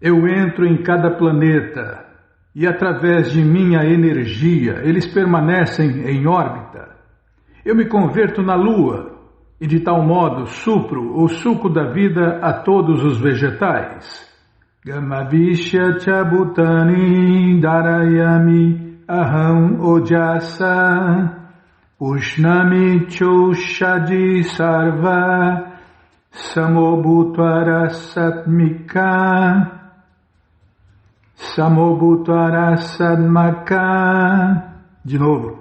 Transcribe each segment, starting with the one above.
Eu entro em cada planeta e através de minha energia eles permanecem em órbita. Eu me converto na Lua e de tal modo supro o suco da vida a todos os vegetais. Gamavishya chabutani darayami aham ojasa ushnami choshadi sarva samobhutara satmika samobhutara satmaka. De novo.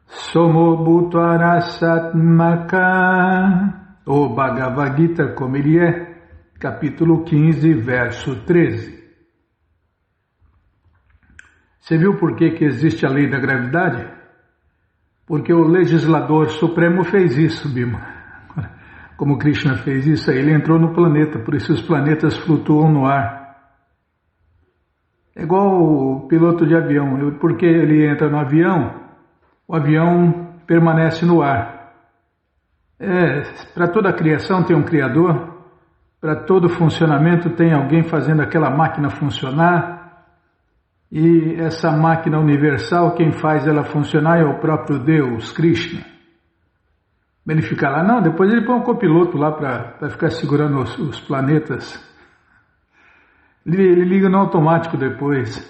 Somobhutara satmaka. O Bhagavad Gita como ele é. Capítulo 15, verso 13. Você viu por que existe a lei da gravidade? Porque o legislador supremo fez isso, Bima. Como Krishna fez isso, aí ele entrou no planeta, por isso os planetas flutuam no ar. É igual o piloto de avião, porque ele entra no avião, o avião permanece no ar. Para toda a criação tem um criador. Para todo funcionamento tem alguém fazendo aquela máquina funcionar, e essa máquina universal, quem faz ela funcionar é o próprio Deus, Krishna. Ele fica lá, não, depois ele põe um copiloto lá para ficar segurando os planetas. Ele liga no automático depois.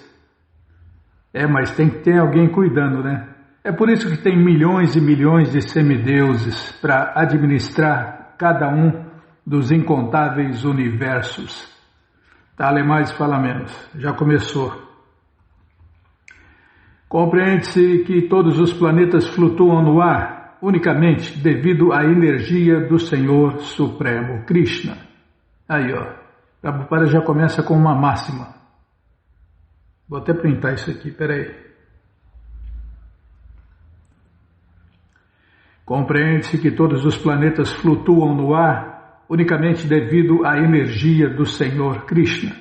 Mas tem que ter alguém cuidando, né? É por isso que tem milhões e milhões de semideuses para administrar cada um dos incontáveis universos. Fala mais, fala menos. Já começou. Compreende-se que todos os planetas flutuam no ar unicamente devido à energia do Senhor Supremo, Krishna. Aí, ó. Prabhupada já começa com uma máxima. Vou até printar isso aqui, peraí. Compreende-se que todos os planetas flutuam no ar unicamente devido à energia do Senhor Krishna.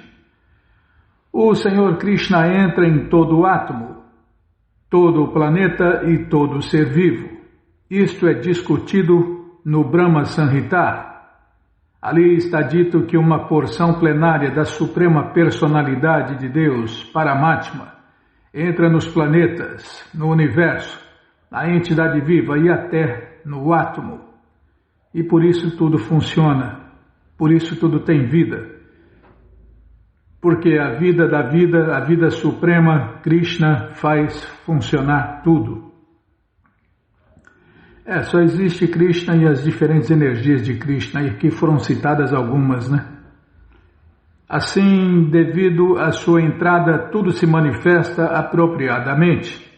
O Senhor Krishna entra em todo o átomo, todo o planeta e todo ser vivo. Isto é discutido no Brahma Samhita. Ali está dito que uma porção plenária da Suprema Personalidade de Deus, Paramatma, entra nos planetas, no universo, na entidade viva e até no átomo. E por isso tudo funciona, por isso tudo tem vida. Porque a vida da vida, a vida suprema, Krishna faz funcionar tudo. Só existe Krishna e as diferentes energias de Krishna, e aqui foram citadas algumas, né? Assim, devido à sua entrada, tudo se manifesta apropriadamente.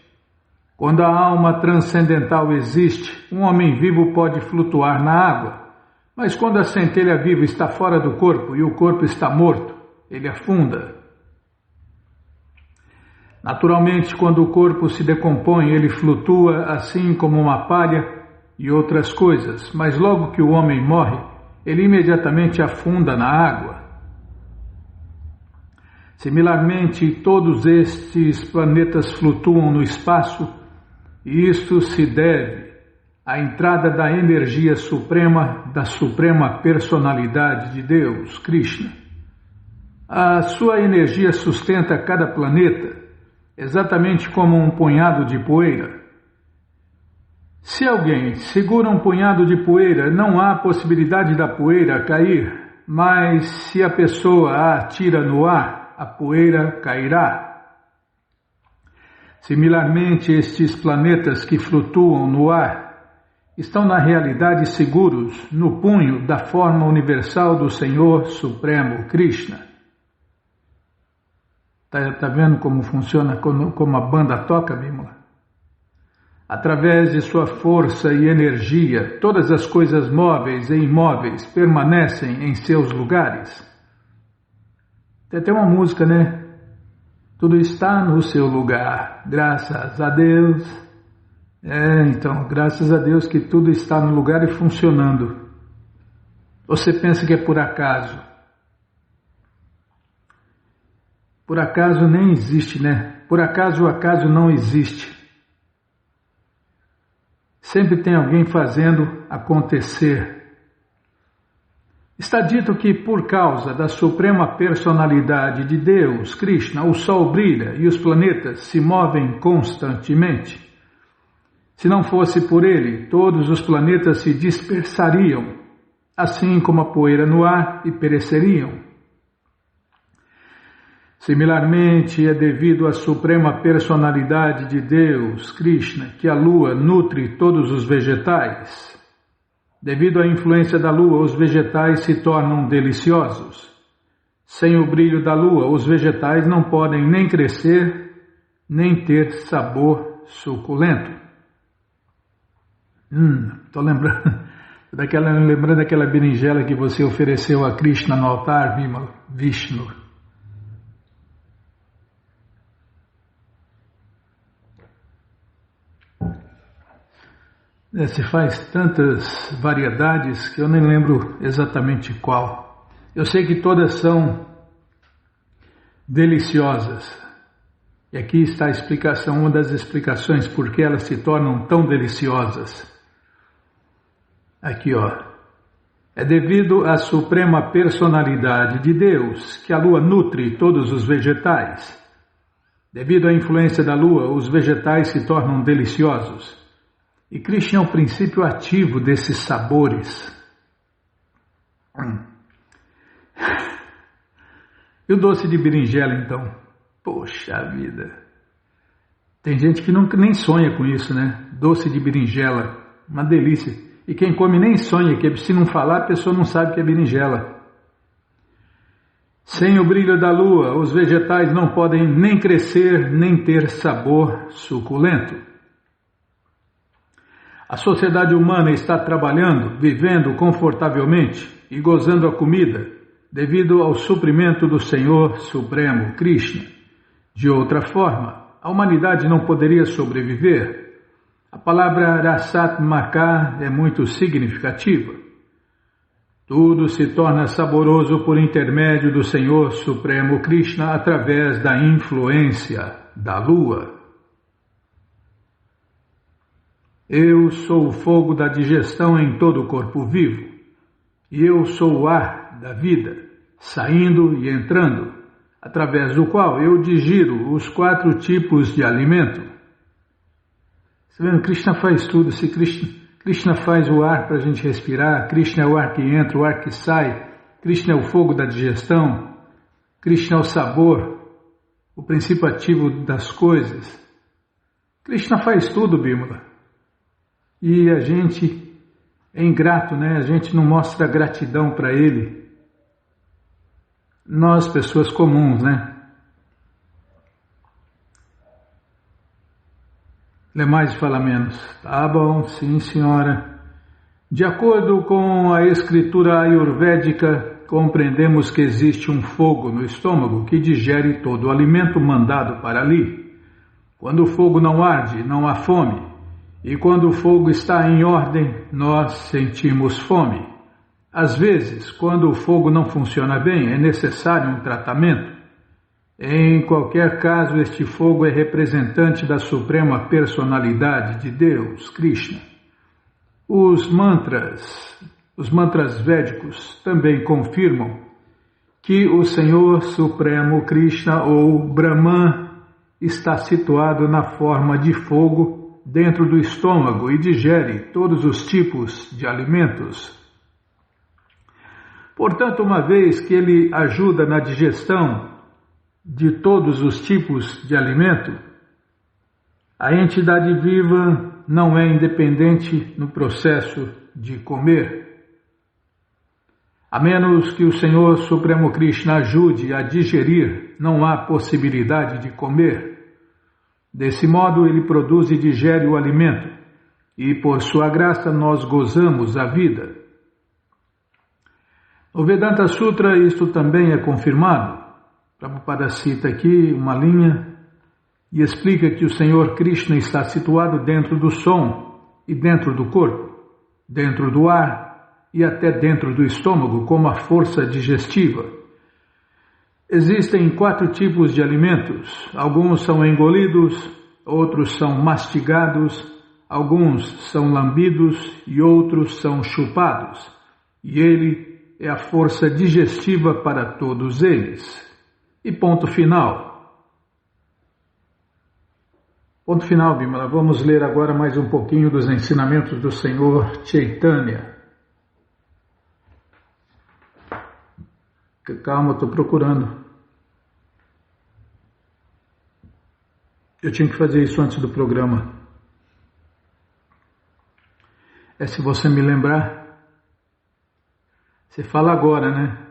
Quando a alma transcendental existe, um homem vivo pode flutuar na água, mas quando a centelha viva está fora do corpo e o corpo está morto, ele afunda. Naturalmente, quando o corpo se decompõe, ele flutua assim como uma palha e outras coisas, mas logo que o homem morre, ele imediatamente afunda na água. Similarmente, todos estes planetas flutuam no espaço, e isto se deve à entrada da energia suprema, da Suprema Personalidade de Deus, Krishna. A sua energia sustenta cada planeta, exatamente como um punhado de poeira. Se alguém segura um punhado de poeira, não há possibilidade da poeira cair, mas se a pessoa a atira no ar, a poeira cairá. Similarmente, estes planetas que flutuam no ar estão na realidade seguros no punho da forma universal do Senhor Supremo Krishna. Tá vendo como funciona, como a banda toca, Bimala? Através de sua força e energia, todas as coisas móveis e imóveis permanecem em seus lugares. Tem até uma música, né? Tudo está no seu lugar, graças a Deus. Então, graças a Deus que tudo está no lugar e funcionando. Você pensa que é por acaso? Por acaso nem existe, né? Por acaso o acaso não existe. Sempre tem alguém fazendo acontecer. Está dito que por causa da suprema personalidade de Deus, Krishna, o Sol brilha e os planetas se movem constantemente. Se não fosse por ele, todos os planetas se dispersariam, assim como a poeira no ar, e pereceriam. Similarmente, é devido à suprema personalidade de Deus, Krishna, que a lua nutre todos os vegetais. Devido à influência da lua, os vegetais se tornam deliciosos. Sem o brilho da lua, os vegetais não podem nem crescer, nem ter sabor suculento. Estou lembrando daquela berinjela que você ofereceu a Krishna no altar, Vishnu. Se faz tantas variedades que eu nem lembro exatamente qual. Eu sei que todas são deliciosas. E aqui está a explicação, uma das explicações por que elas se tornam tão deliciosas. Aqui, é devido à suprema personalidade de Deus que a lua nutre todos os vegetais. Devido à influência da lua, os vegetais se tornam deliciosos. E Krishna é o princípio ativo desses sabores. E o doce de berinjela, então? Poxa vida! Tem gente que nunca nem sonha com isso, né? Doce de berinjela, uma delícia. E quem come nem sonha, que se não falar, a pessoa não sabe que é berinjela. Sem o brilho da lua, os vegetais não podem nem crescer, nem ter sabor suculento. A sociedade humana está trabalhando, vivendo confortavelmente e gozando a comida, devido ao suprimento do Senhor Supremo, Krishna. De outra forma, a humanidade não poderia sobreviver. A palavra Rasatmaka é muito significativa. Tudo se torna saboroso por intermédio do Senhor Supremo Krishna através da influência da lua. Eu sou o fogo da digestão em todo o corpo vivo, e eu sou o ar da vida, saindo e entrando, através do qual eu digiro os 4 tipos de alimento. Você vê, Krishna faz tudo. Se Krishna faz o ar para a gente respirar, Krishna é o ar que entra, o ar que sai, Krishna é o fogo da digestão, Krishna é o sabor, o princípio ativo das coisas. Krishna faz tudo, Bimala. E a gente é ingrato, né? A gente não mostra gratidão para Ele. Nós, pessoas comuns, né? Lê mais e fala menos. Tá bom, sim, senhora. De acordo com a escritura ayurvédica, compreendemos que existe um fogo no estômago que digere todo o alimento mandado para ali. Quando o fogo não arde, não há fome. E quando o fogo está em ordem, nós sentimos fome. Às vezes, quando o fogo não funciona bem, é necessário um tratamento. Em qualquer caso, este fogo é representante da suprema personalidade de Deus, Krishna. Os mantras védicos também confirmam que o Senhor Supremo Krishna ou Brahman está situado na forma de fogo dentro do estômago e digere todos os tipos de alimentos. Portanto, uma vez que ele ajuda na digestão de todos os tipos de alimento, a entidade viva não é independente no processo de comer. A menos que o Senhor Supremo Krishna ajude a digerir, não há possibilidade de comer. Desse modo, ele produz e digere o alimento, e por sua graça nós gozamos a vida. No Vedanta Sutra, isto também é confirmado. Prabhupada cita aqui uma linha e explica que o Senhor Krishna está situado dentro do som e dentro do corpo, dentro do ar e até dentro do estômago, como a força digestiva. Existem 4 tipos de alimentos. Alguns são engolidos, outros são mastigados, alguns são lambidos e outros são chupados. E ele é a força digestiva para todos eles. E ponto final. Ponto final, Bimala. Vamos ler agora mais um pouquinho dos ensinamentos do Senhor Chaitanya. Calma, estou procurando. Eu tinha que fazer isso antes do programa. Se você me lembrar, você fala agora, né?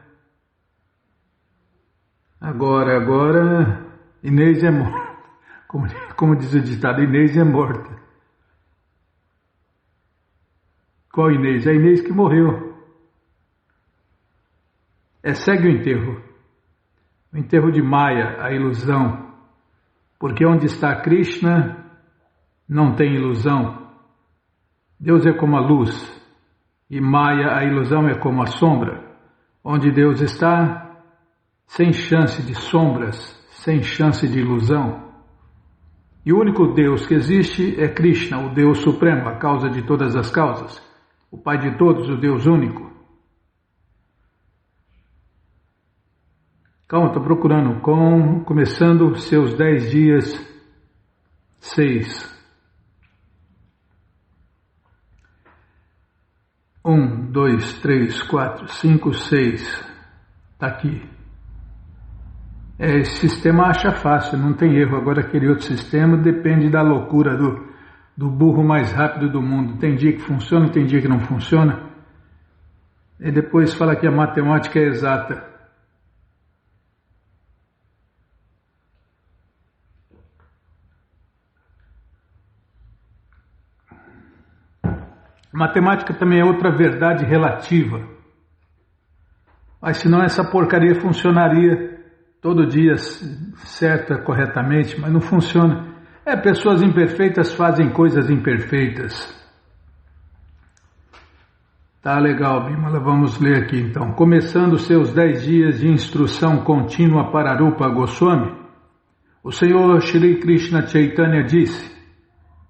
Agora, Inês é morta. Como diz o ditado, Inês é morta. Qual Inês? A Inês que morreu. Segue o enterro. O enterro de Maya, a ilusão. Porque onde está Krishna, não tem ilusão. Deus é como a luz, e Maya, a ilusão, é como a sombra. Onde Deus está, sem chance de sombras, sem chance de ilusão. E o único Deus que existe é Krishna, o Deus Supremo, a causa de todas as causas, o Pai de todos, o Deus único. Calma, estou procurando. Começando seus 10 dias, 6. 1, 2, 3, 4, 5, 6. Está aqui. Esse sistema acha fácil, não tem erro. Agora aquele outro sistema depende da loucura do burro mais rápido do mundo. Tem dia que funciona, tem dia que não funciona. E depois fala que a matemática é exata. Matemática também é outra verdade relativa. Mas senão essa porcaria funcionaria todo dia certa, corretamente, mas não funciona. Pessoas imperfeitas fazem coisas imperfeitas. Tá legal, Bimala, vamos ler aqui então. Começando seus 10 dias de instrução contínua para Rupa Goswami, o Senhor Shri Krishna Chaitanya disse: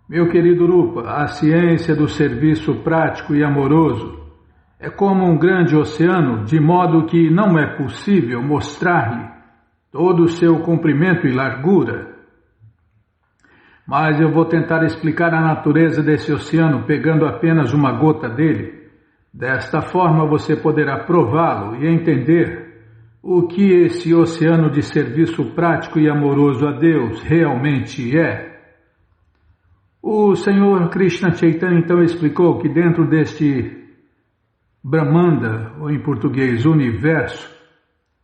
meu querido Rupa, a ciência do serviço prático e amoroso é como um grande oceano, de modo que não é possível mostrar-lhe todo o seu comprimento e largura. Mas eu vou tentar explicar a natureza desse oceano pegando apenas uma gota dele. Desta forma você poderá prová-lo e entender o que esse oceano de serviço prático e amoroso a Deus realmente é. O Senhor Krishna Chaitanya então explicou que dentro deste Brahmanda, ou em português universo,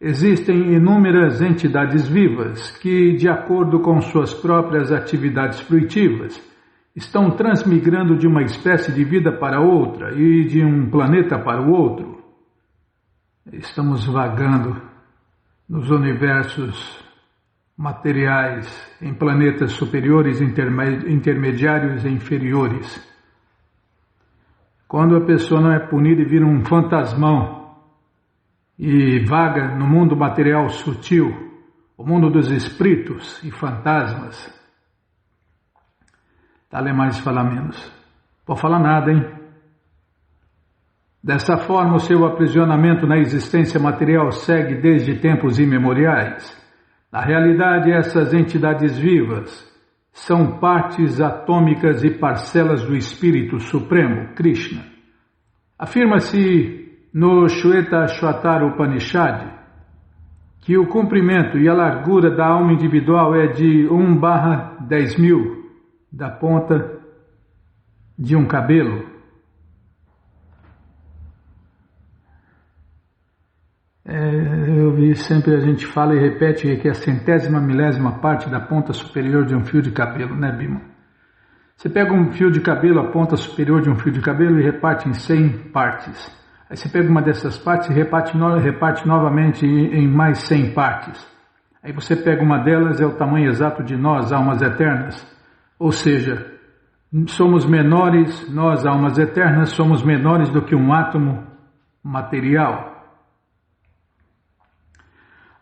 existem inúmeras entidades vivas que, de acordo com suas próprias atividades fruitivas, estão transmigrando de uma espécie de vida para outra e de um planeta para o outro. Estamos vagando nos universos materiais, em planetas superiores, intermediários e inferiores. Quando a pessoa não é punida e vira um fantasmão e vaga no mundo material sutil, o mundo dos espíritos e fantasmas, tá, ler mais e falar menos. Pode falar nada, hein? Dessa forma, o seu aprisionamento na existência material segue desde tempos imemoriais. Na realidade, essas entidades vivas são partes atômicas e parcelas do Espírito Supremo, Krishna. Afirma-se no Shweta Upanishad que o comprimento e a largura da alma individual é de 1/10.000 da ponta de um cabelo. Eu vi sempre a gente fala e repete que é a centésima milésima parte da ponta superior de um fio de cabelo, né, Bima? Você pega um fio de cabelo, a ponta superior de um fio de cabelo e reparte em 100 partes. Aí você pega uma dessas partes e reparte novamente em mais 100 partes. Aí você pega uma delas, é o tamanho exato de nós, almas eternas. Ou seja, somos menores, nós, almas eternas, somos menores do que um átomo material.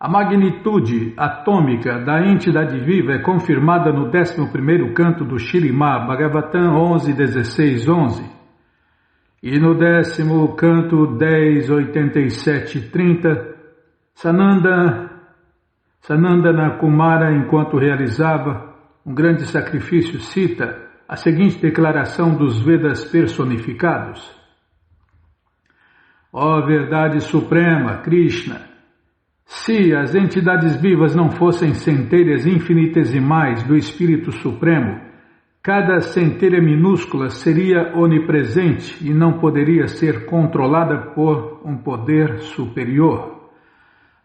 A magnitude atômica da entidade viva é confirmada no 11º canto do Śrīmad Bhagavatam 11.16.11. E no 10º canto 108730, Sanandana Kumara, enquanto realizava um grande sacrifício, cita a seguinte declaração dos Vedas personificados: Ó verdade suprema, Krishna, se as entidades vivas não fossem centelhas infinitesimais do Espírito Supremo, cada centelha minúscula seria onipresente e não poderia ser controlada por um poder superior.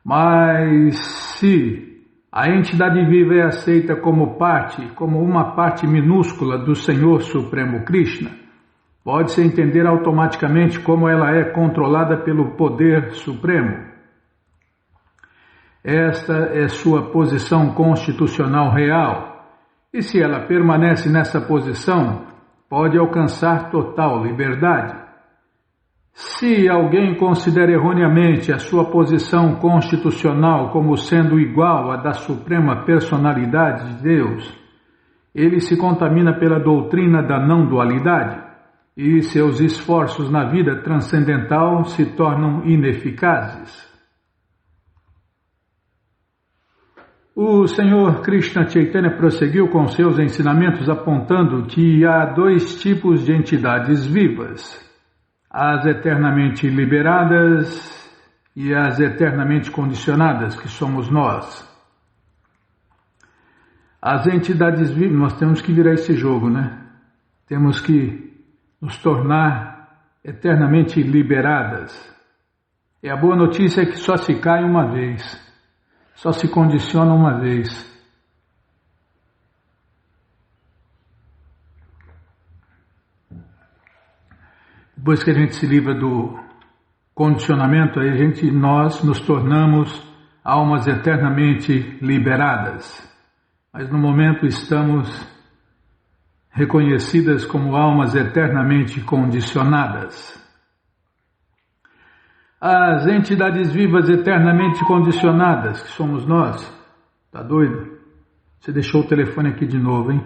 Mas se a entidade viva é aceita como uma parte minúscula do Senhor Supremo Krishna, pode-se entender automaticamente como ela é controlada pelo poder supremo. Esta é sua posição constitucional real, e se ela permanece nessa posição, pode alcançar total liberdade. Se alguém considera erroneamente a sua posição constitucional como sendo igual à da Suprema Personalidade de Deus, ele se contamina pela doutrina da não-dualidade e seus esforços na vida transcendental se tornam ineficazes. O Senhor Krishna Chaitanya prosseguiu com seus ensinamentos apontando que há dois tipos de entidades vivas: as eternamente liberadas e as eternamente condicionadas, que somos nós. As entidades vivas, nós temos que virar esse jogo, né? Temos que nos tornar eternamente liberadas. E a boa notícia é que só se cai uma vez. Só se condiciona uma vez. Depois que a gente se livra do condicionamento, aí nós nos tornamos almas eternamente liberadas. Mas no momento estamos reconhecidas como almas eternamente condicionadas. As entidades vivas eternamente condicionadas, que somos nós. Tá doido? Você deixou o telefone aqui de novo, hein?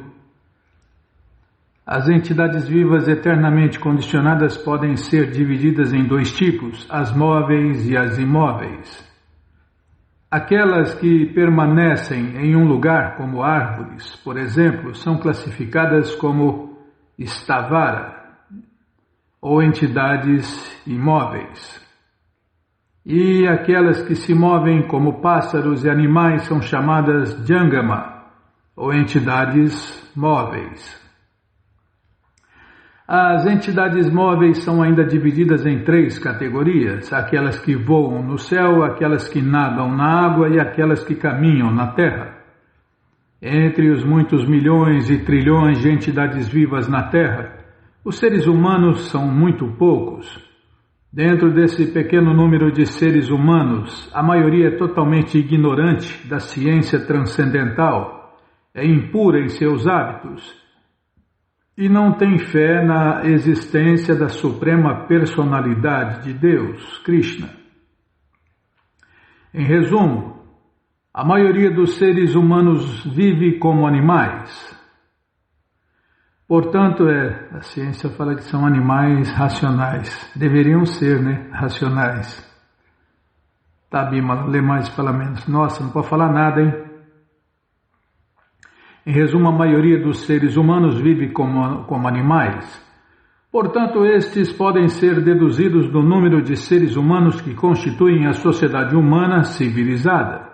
As entidades vivas eternamente condicionadas podem ser divididas em dois tipos, as móveis e as imóveis. Aquelas que permanecem em um lugar, como árvores, por exemplo, são classificadas como stavara, ou entidades imóveis. E aquelas que se movem como pássaros e animais são chamadas jangama, ou entidades móveis. As entidades móveis são ainda divididas em três categorias: aquelas que voam no céu, aquelas que nadam na água e aquelas que caminham na terra. Entre os muitos milhões e trilhões de entidades vivas na terra, os seres humanos são muito poucos. Dentro desse pequeno número de seres humanos, a maioria é totalmente ignorante da ciência transcendental, é impura em seus hábitos e não tem fé na existência da Suprema Personalidade de Deus, Krishna. Em resumo, a maioria dos seres humanos vive como animais. Portanto, a ciência fala que são animais racionais. Deveriam ser, né? Racionais. Tá, Bima, lê mais e fala menos. Nossa, não pode falar nada, hein? Em resumo, a maioria dos seres humanos vive como animais. Portanto, estes podem ser deduzidos do número de seres humanos que constituem a sociedade humana civilizada.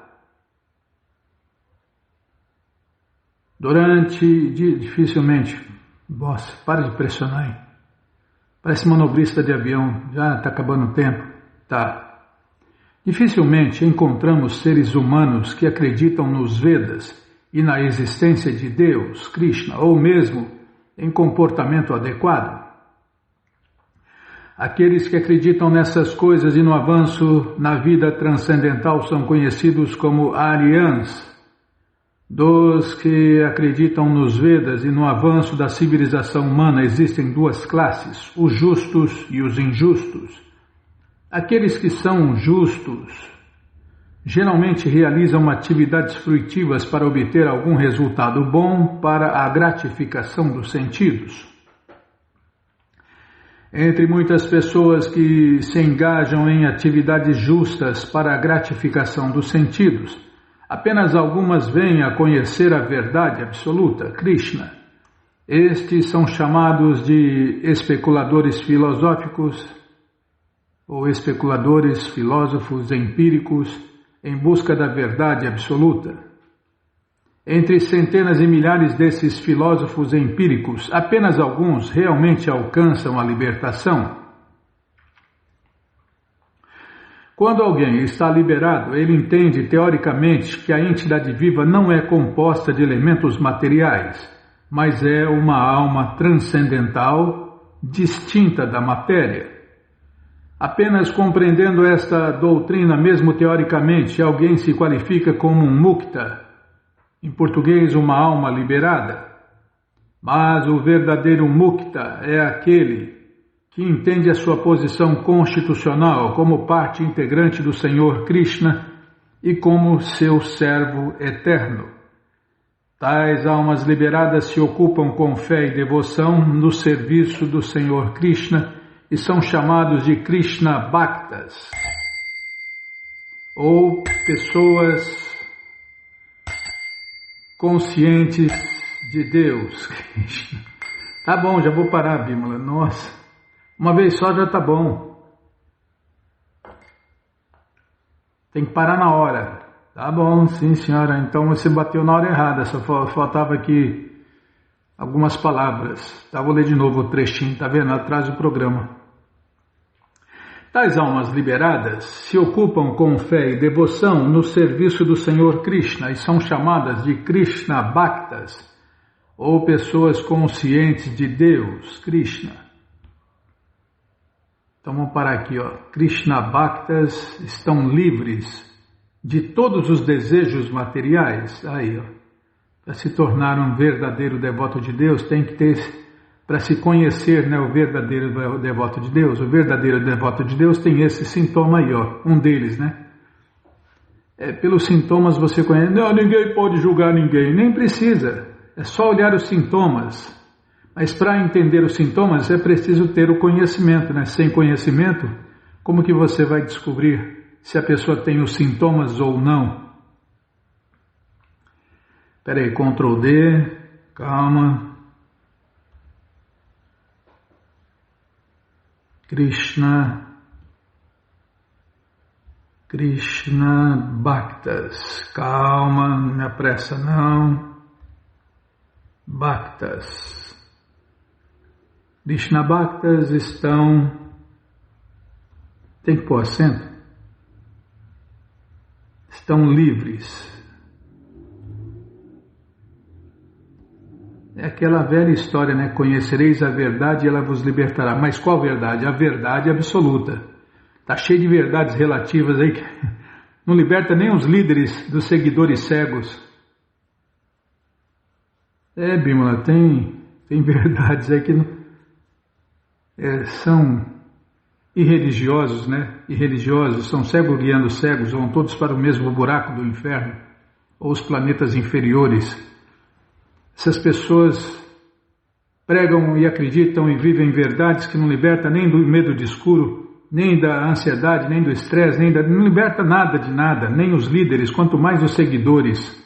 Dificilmente... Nossa, para de pressionar, hein? Parece manobrista de avião, já está acabando o tempo. Tá. Dificilmente encontramos seres humanos que acreditam nos Vedas e na existência de Deus, Krishna, ou mesmo em comportamento adequado. Aqueles que acreditam nessas coisas e no avanço na vida transcendental são conhecidos como Aryans. Dos que acreditam nos Vedas e no avanço da civilização humana existem duas classes, os justos e os injustos. Aqueles que são justos geralmente realizam atividades fruitivas para obter algum resultado bom para a gratificação dos sentidos. Entre muitas pessoas que se engajam em atividades justas para a gratificação dos sentidos, apenas algumas vêm a conhecer a verdade absoluta, Krishna. Estes são chamados de especuladores filosóficos ou especuladores filósofos empíricos em busca da verdade absoluta. Entre centenas e milhares desses filósofos empíricos, apenas alguns realmente alcançam a libertação. Quando alguém está liberado, ele entende teoricamente que a entidade viva não é composta de elementos materiais, mas é uma alma transcendental, distinta da matéria. Apenas compreendendo esta doutrina, mesmo teoricamente, alguém se qualifica como um mukta, em português, uma alma liberada. Mas o verdadeiro mukta é aquele que entende a sua posição constitucional como parte integrante do Senhor Krishna e como seu servo eterno. Tais almas liberadas se ocupam com fé e devoção no serviço do Senhor Krishna e são chamados de Krishna Bhaktas, ou pessoas conscientes de Deus. Tá bom, já vou parar, Bímola. Nossa, uma vez só já tá bom. Tem que parar na hora. Tá bom, sim, senhora. Então você bateu na hora errada. Só faltava aqui algumas palavras. Tá, vou ler de novo o trechinho, tá vendo? Atrás do programa. Tais almas liberadas se ocupam com fé e devoção no serviço do Senhor Krishna e são chamadas de Krishna Bhaktas, ou pessoas conscientes de Deus, Krishna. Então vamos parar aqui, ó. Krishna Bhaktas estão livres de todos os desejos materiais. Aí, ó. Para se tornar um verdadeiro devoto de Deus, tem que ter... Para se conhecer, né, o verdadeiro devoto de Deus, o verdadeiro devoto de Deus tem esse sintoma aí, ó, um deles, né? Pelos sintomas você conhece, não, ninguém pode julgar ninguém, nem precisa, é só olhar os sintomas. Mas para entender os sintomas é preciso ter o conhecimento, né? Sem conhecimento, como que você vai descobrir se a pessoa tem os sintomas ou não? Espera aí, Ctrl D, calma. Krishna Bhaktas, calma, não me apressa não. Bhaktas. Krishna Bhaktas estão... Tem que pôr acento? Estão livres. É aquela velha história, né? Conhecereis a verdade e ela vos libertará. Mas qual verdade? A verdade absoluta. Está cheio de verdades relativas aí que não liberta nem os líderes dos seguidores cegos. Bímola, tem verdades aí que não, são irreligiosos, né? Irreligiosos, são cegos guiando cegos, vão todos para o mesmo buraco do inferno, ou os planetas inferiores. Essas pessoas pregam e acreditam e vivem verdades que não libertam nem do medo de escuro, nem da ansiedade, nem do estresse, não liberta nada de nada, nem os líderes, quanto mais os seguidores.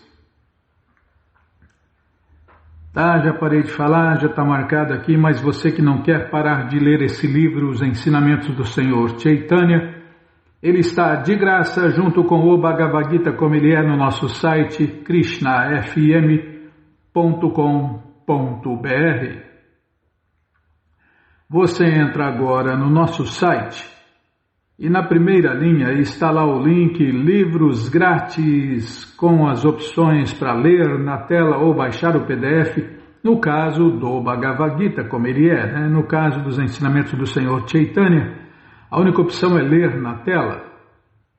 Tá, já parei de falar, já está marcado aqui, mas você que não quer parar de ler esse livro, Os Ensinamentos do Senhor Chaitanya, ele está de graça junto com o Bhagavad Gita, como ele é no nosso site, krishnafm.com.br. Você entra agora no nosso site e na primeira linha está lá o link Livros Grátis com as opções para ler na tela ou baixar o PDF, no caso do Bhagavad Gita, como ele é, né? No caso dos ensinamentos do Senhor Chaitanya, a única opção é ler na tela.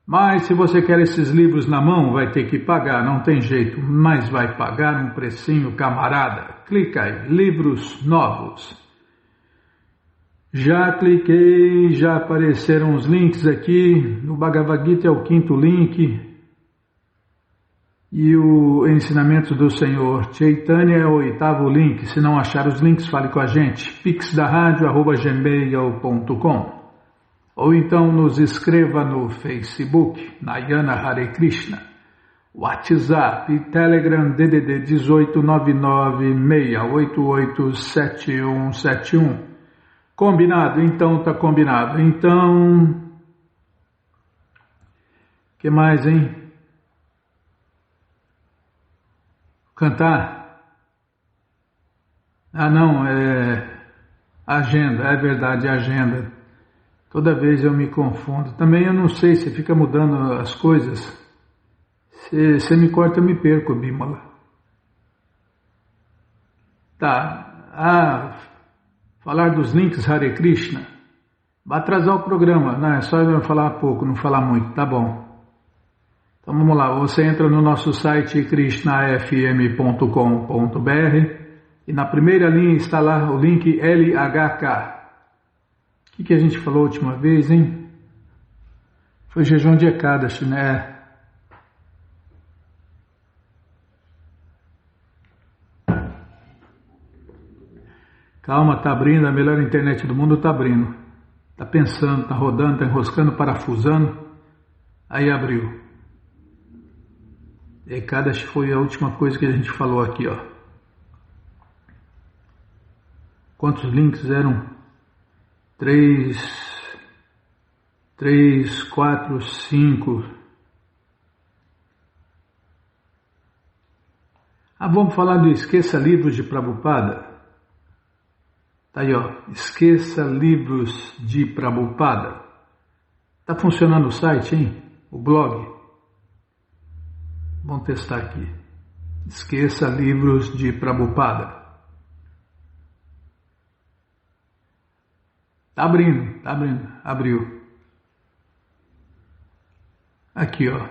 Mas se você quer esses livros na mão, vai ter que pagar, não tem jeito, mas vai pagar um precinho, camarada. Clica aí, livros novos. Já cliquei, já apareceram os links aqui, no Bhagavad Gita é o 5º link. E o ensinamento do Senhor Chaitanya é o oitavo link. Se não achar os links, fale com a gente. pixdaradio@gmail.com. Ou então nos escreva no Facebook, Nayana Hare Krishna. WhatsApp e Telegram DDD 18986887171. Combinado? Então tá combinado. Então, que mais, hein? Cantar? Ah, não, é agenda, é verdade, agenda. Toda vez eu me confundo. Também eu não sei, se fica mudando as coisas. Se você me corta, eu me perco, Bímola. Tá. Falar dos links Hare Krishna. Vai atrasar o programa. Não, é só eu falar pouco, não falar muito. Tá bom. Então vamos lá. Você entra no nosso site krishnafm.com.br e na primeira linha está lá o link LHK. O que a gente falou a última vez, hein? Foi jejum de Ekadashi, né? Calma, tá abrindo, a melhor internet do mundo tá abrindo. Tá pensando, tá rodando, tá enroscando, parafusando. Aí abriu. Ekadashi foi a última coisa que a gente falou aqui, ó. Quantos links eram? 3, 4, 5. Vamos falar do Esqueça Livros de Prabhupada. Tá aí, ó. Esqueça Livros de Prabhupada. Tá funcionando o site, hein? O blog. Vamos testar aqui. Esqueça Livros de Prabhupada. Tá abrindo, abriu. Aqui, ó.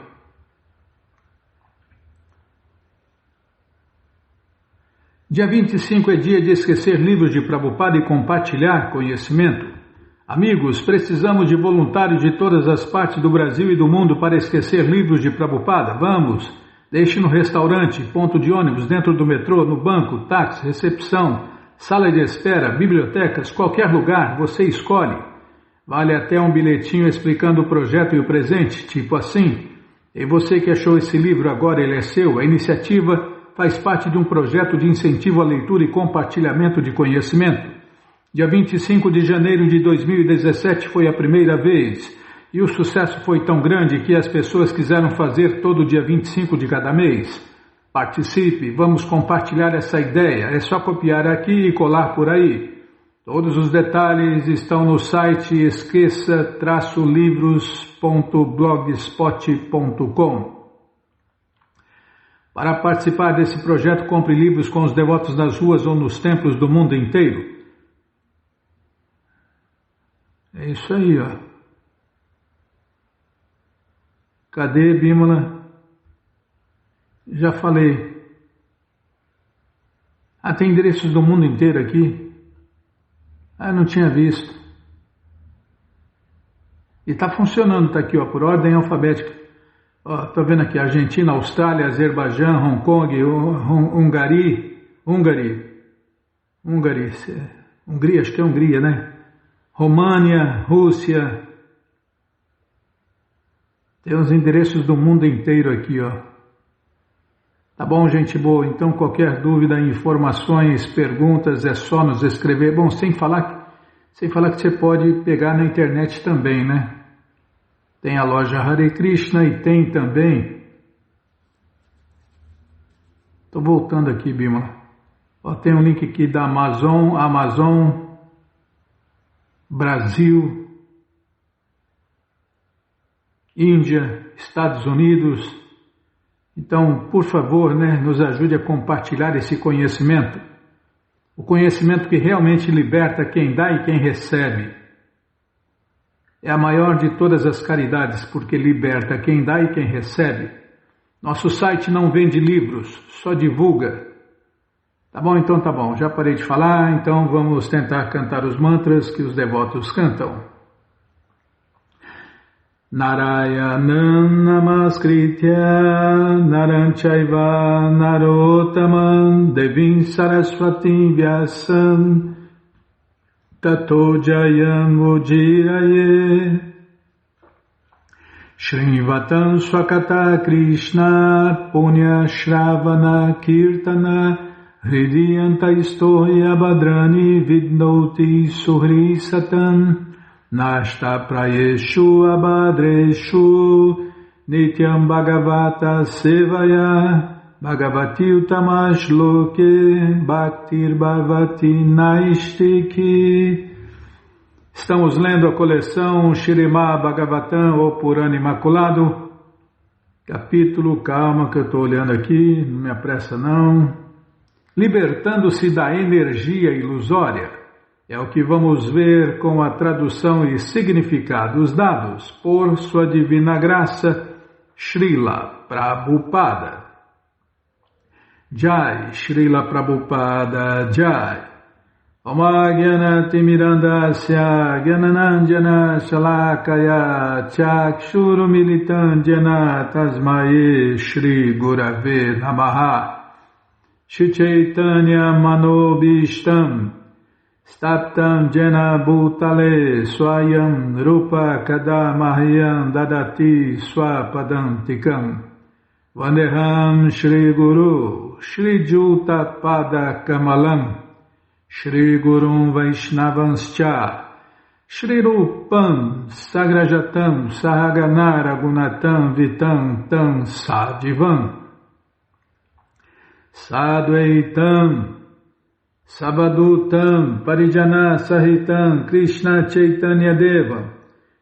Dia 25 é dia de esquecer livros de Prabhupada e compartilhar conhecimento. Amigos, precisamos de voluntários de todas as partes do Brasil e do mundo para esquecer livros de Prabhupada. Vamos! Deixe no restaurante, ponto de ônibus, dentro do metrô, no banco, táxi, recepção, sala de espera, bibliotecas, qualquer lugar, você escolhe. Vale até um bilhetinho explicando o projeto e o presente, tipo assim. E você que achou esse livro, agora ele é seu. A iniciativa faz parte de um projeto de incentivo à leitura e compartilhamento de conhecimento. Dia 25 de janeiro de 2017 foi a primeira vez, e o sucesso foi tão grande que as pessoas quiseram fazer todo dia 25 de cada mês. Participe, vamos compartilhar essa ideia, é só copiar aqui e colar por aí. Todos os detalhes estão no site esqueça-livros.blogspot.com. Para participar desse projeto, compre livros com os devotos nas ruas ou nos templos do mundo inteiro. É isso aí, ó. Cadê, Bímola? Já falei. Tem endereços do mundo inteiro aqui. Não tinha visto. E está funcionando, está aqui, ó, por ordem alfabética. Estou vendo aqui, Argentina, Austrália, Azerbaijão, Hong Kong, Hungria, acho que é Hungria, né? România, Rússia. Tem os endereços do mundo inteiro aqui, ó. Tá bom, gente boa? Então, qualquer dúvida, informações, perguntas, é só nos escrever. Bom, sem falar que você pode pegar na internet também, né? Tem a loja Hare Krishna e tem também... Estou voltando aqui, Bímola. Tem um link aqui da Amazon, Brasil, Índia, Estados Unidos. Então, por favor, né, nos ajude a compartilhar esse conhecimento. O conhecimento que realmente liberta quem dá e quem recebe. É a maior de todas as caridades, porque liberta quem dá e quem recebe. Nosso site não vende livros, só divulga. Tá bom? Então tá bom. Já parei de falar, então vamos tentar cantar os mantras que os devotos cantam. Narayanam namaskritya naram chaiva narotamam devim saraswatim vyasam tato jayam ujiraye Shrivatam swakata Krishna punya shravana kirtana hridiyanta istoya badrani vidnoti suhri satam Nashta prayeshu abadreshu nityam bhagavata sevaya bhagavati utamash loke bhaktir bhavati naistiki. Estamos lendo a coleção Śrīmad Bhagavatam, ou Purana Imaculado, capítulo, calma que eu estou olhando aqui, não me apressa não, libertando-se da energia ilusória. É o que vamos ver com a tradução e significados dados por Sua Divina Graça, Srila Prabhupada. Jai, Srila Prabhupada, Jai. Oma Gyanati Mirandasya Gyananandjana Shalakaya Chakshuru Militandjana Tasmae Shri Gurave Namaha Shri Chaitanya Manobishtam Staptam Jena Bhutale Swayam Rupa Kadamahyam Dadati Swapadantikam Vandeham Shri Guru Shri Juta Pada Kamalam Shri Gurum Vaishnavanscha Shri Rupam Sagrajatam Sahaganara Gunatam Vitam Tam Sadivam Sadvaitam Sabadutam Parijana Sahitam Krishna Chaitanya Deva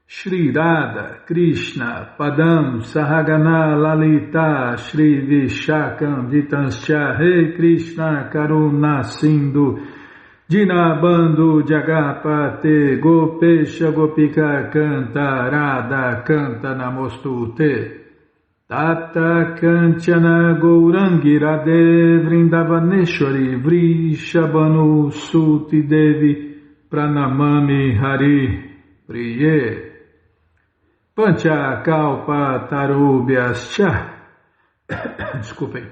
Shri Radha Krishna Padam Sahagana Lalita Shri Vishakam Vitanscha Rei Krishna Karuna Sindhu Dinabandhu Jagapate Gopesha Gopika Canta Radha Canta Namostute Tata Kanchana Gourangi Radhe Vrindavaneshwari Vrishabhanu Suti Devi Pranamami Hari Priye Pancha Kalpa Tarubhyascha Desculpem.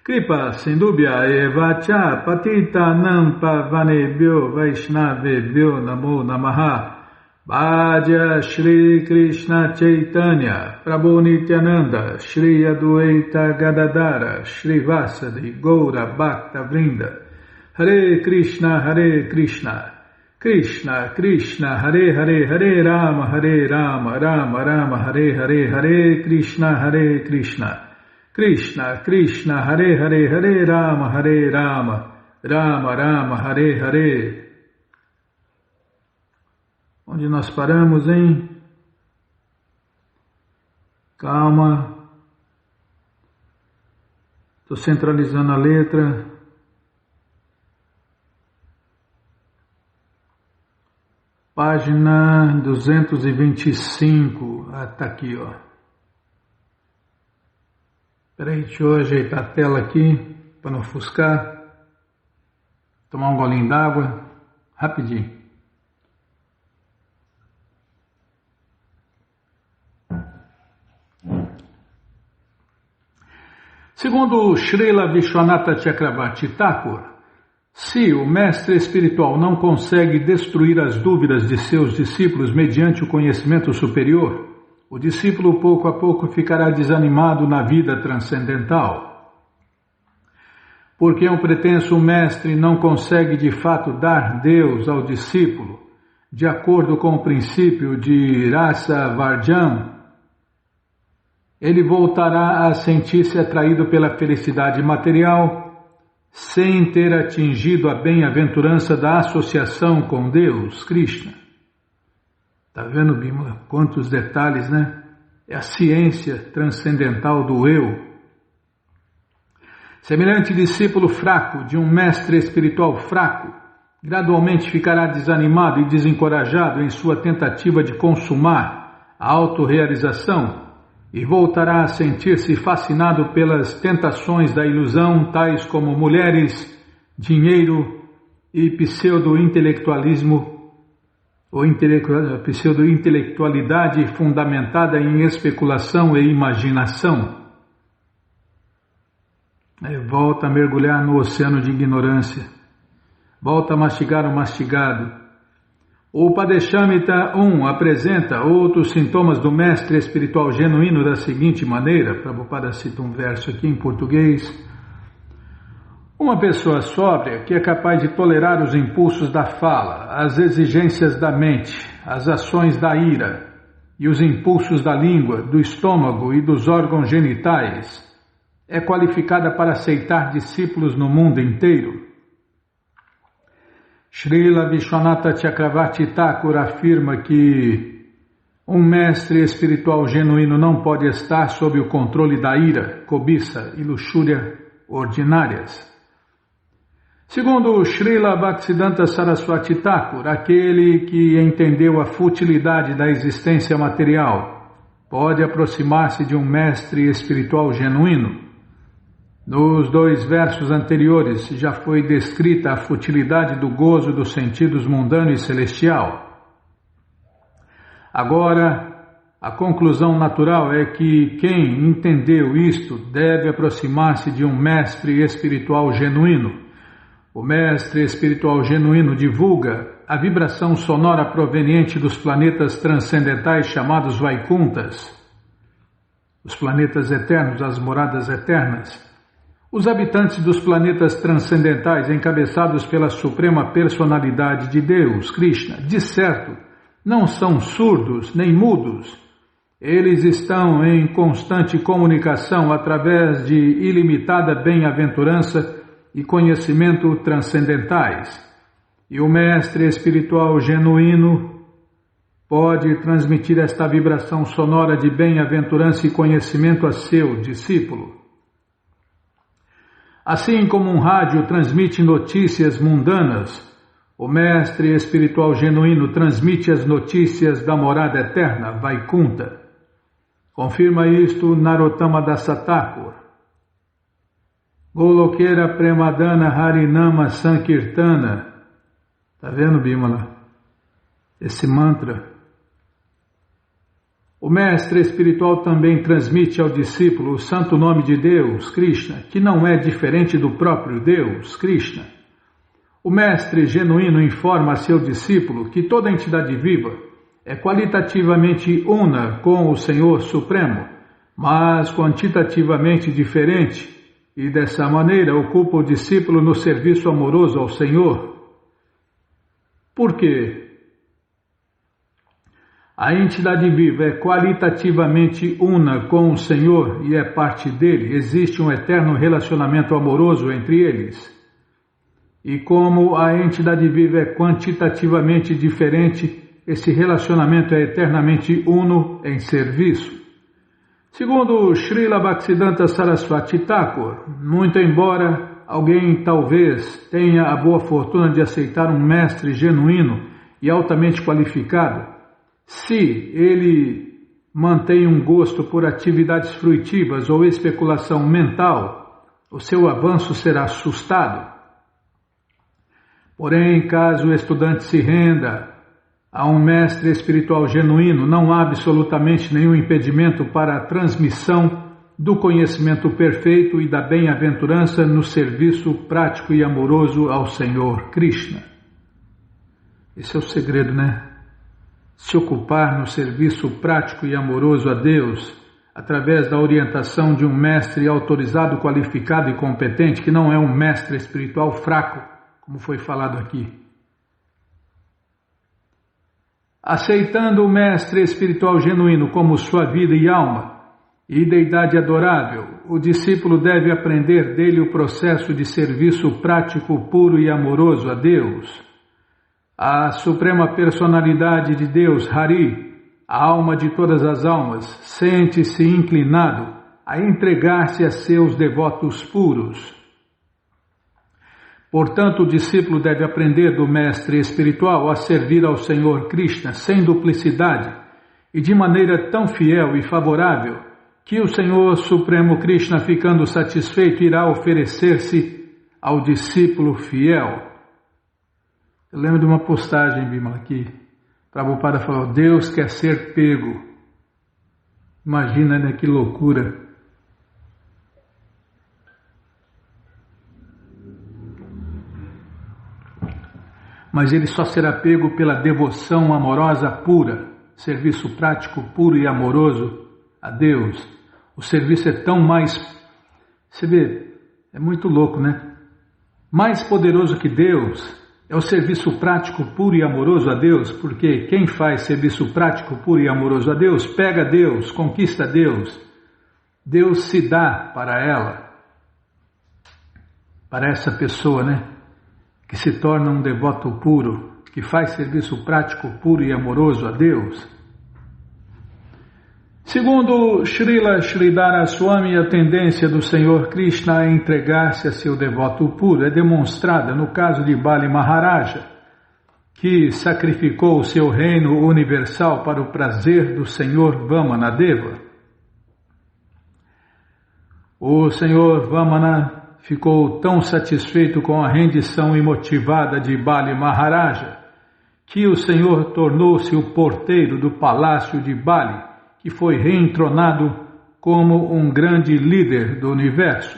Kripa Sindubhya Evacha Patita Nampa Vanebhyo Vaishnavebhyo Namo Namaha Bhaja Shri Krishna Chaitanya Prabhu Nityananda Shri Adwaita Gadadara Shri Vasadi Goura Bhakta Vrinda Hare Krishna Krishna Krishna Hare Hare Hare Rama Rama Rama Hare Hare Hare Krishna Krishna Krishna Hare Hare Hare Rama Rama Rama Hare Hare. Onde nós paramos, hein? Calma. Estou centralizando a letra. Página 225. Ah, tá aqui, ó. Peraí, deixa eu ajeitar a tela aqui para não ofuscar. Tomar um golinho d'água. Rapidinho. Segundo Srila Vishwanatha Chakravarti Thakur, se o mestre espiritual não consegue destruir as dúvidas de seus discípulos mediante o conhecimento superior, o discípulo pouco a pouco ficará desanimado na vida transcendental. Porque um pretenso mestre não consegue de fato dar Deus ao discípulo, de acordo com o princípio de Rasa Varjam, ele voltará a sentir-se atraído pela felicidade material, sem ter atingido a bem-aventurança da associação com Deus, Krishna. Está vendo, Bimala? Quantos detalhes, né? É a ciência transcendental do eu. Semelhante discípulo fraco de um mestre espiritual fraco, gradualmente ficará desanimado e desencorajado em sua tentativa de consumar a autorrealização, e voltará a sentir-se fascinado pelas tentações da ilusão, tais como mulheres, dinheiro e pseudo-intelectualismo, ou pseudo-intelectualidade fundamentada em especulação e imaginação. Volta a mergulhar no oceano de ignorância. Volta a mastigar o mastigado. O Padeshamita 1 apresenta outros sintomas do mestre espiritual genuíno da seguinte maneira. Prabhupada cita um verso aqui em português. Uma pessoa sóbria que é capaz de tolerar os impulsos da fala, as exigências da mente, as ações da ira e os impulsos da língua, do estômago e dos órgãos genitais, é qualificada para aceitar discípulos no mundo inteiro. Srila Vishwanatha Chakravarti Thakur afirma que um mestre espiritual genuíno não pode estar sob o controle da ira, cobiça e luxúria ordinárias. Segundo Srila Bhaktisiddhanta Saraswati Thakur, aquele que entendeu a futilidade da existência material pode aproximar-se de um mestre espiritual genuíno. Nos 2 versos anteriores já foi descrita a futilidade do gozo dos sentidos mundano e celestial. Agora, a conclusão natural é que quem entendeu isto deve aproximar-se de um mestre espiritual genuíno. O mestre espiritual genuíno divulga a vibração sonora proveniente dos planetas transcendentais chamados Vaikunthas, os planetas eternos, as moradas eternas. Os habitantes dos planetas transcendentais, encabeçados pela Suprema Personalidade de Deus, Krishna, de certo, não são surdos nem mudos. Eles estão em constante comunicação através de ilimitada bem-aventurança e conhecimento transcendentais. E o mestre espiritual genuíno pode transmitir esta vibração sonora de bem-aventurança e conhecimento a seu discípulo. Assim como um rádio transmite notícias mundanas, o mestre espiritual genuíno transmite as notícias da morada eterna, Vaikuntha. Confirma isto Narottama Dasa Thakur. Golokera Premadana Harinama Sankirtana. Está vendo, Bimala? Esse mantra. O mestre espiritual também transmite ao discípulo o santo nome de Deus, Krishna, que não é diferente do próprio Deus, Krishna. O mestre genuíno informa a seu discípulo que toda entidade viva é qualitativamente una com o Senhor Supremo, mas quantitativamente diferente, e dessa maneira ocupa o discípulo no serviço amoroso ao Senhor. Por quê? A entidade viva é qualitativamente una com o Senhor e é parte dele. Existe um eterno relacionamento amoroso entre eles. E como a entidade viva é quantitativamente diferente, esse relacionamento é eternamente uno em serviço. Segundo Srila Bhaktisiddhanta Saraswati Thakur, muito embora alguém talvez tenha a boa fortuna de aceitar um mestre genuíno e altamente qualificado, se ele mantém um gosto por atividades fruitivas ou especulação mental, o seu avanço será assustado. Porém, caso o estudante se renda a um mestre espiritual genuíno, não há absolutamente nenhum impedimento para a transmissão do conhecimento perfeito e da bem-aventurança no serviço prático e amoroso ao Senhor Krishna. Esse é o segredo, né? Se ocupar no serviço prático e amoroso a Deus, através da orientação de um mestre autorizado, qualificado e competente, que não é um mestre espiritual fraco, como foi falado aqui. Aceitando o mestre espiritual genuíno como sua vida e alma e deidade adorável, o discípulo deve aprender dele o processo de serviço prático, puro e amoroso a Deus. A Suprema Personalidade de Deus, Hari, a alma de todas as almas, sente-se inclinado a entregar-se a seus devotos puros. Portanto, o discípulo deve aprender do mestre espiritual a servir ao Senhor Krishna sem duplicidade e de maneira tão fiel e favorável que o Senhor Supremo Krishna, ficando satisfeito, irá oferecer-se ao discípulo fiel. Eu lembro de uma postagem, Bimala, aqui, Prabhupada falou, Deus quer ser pego. Imagina, né, que loucura. Mas ele só será pego pela devoção amorosa pura, serviço prático puro e amoroso a Deus. O serviço é tão mais... Você vê, é muito louco, né? Mais poderoso que Deus é o serviço prático puro e amoroso a Deus, porque quem faz serviço prático puro e amoroso a Deus, pega Deus, conquista Deus. Deus se dá para ela, para essa pessoa, né? Que se torna um devoto puro, que faz serviço prático puro e amoroso a Deus. Segundo Srila Sridhara Swami, a tendência do Senhor Krishna a entregar-se a seu devoto puro é demonstrada no caso de Bali Maharaja, que sacrificou o seu reino universal para o prazer do Senhor Vamanadeva. O Senhor Vamana ficou tão satisfeito com a rendição imotivada de Bali Maharaja, que o Senhor tornou-se o porteiro do palácio de Bali, que foi reentronado como um grande líder do universo.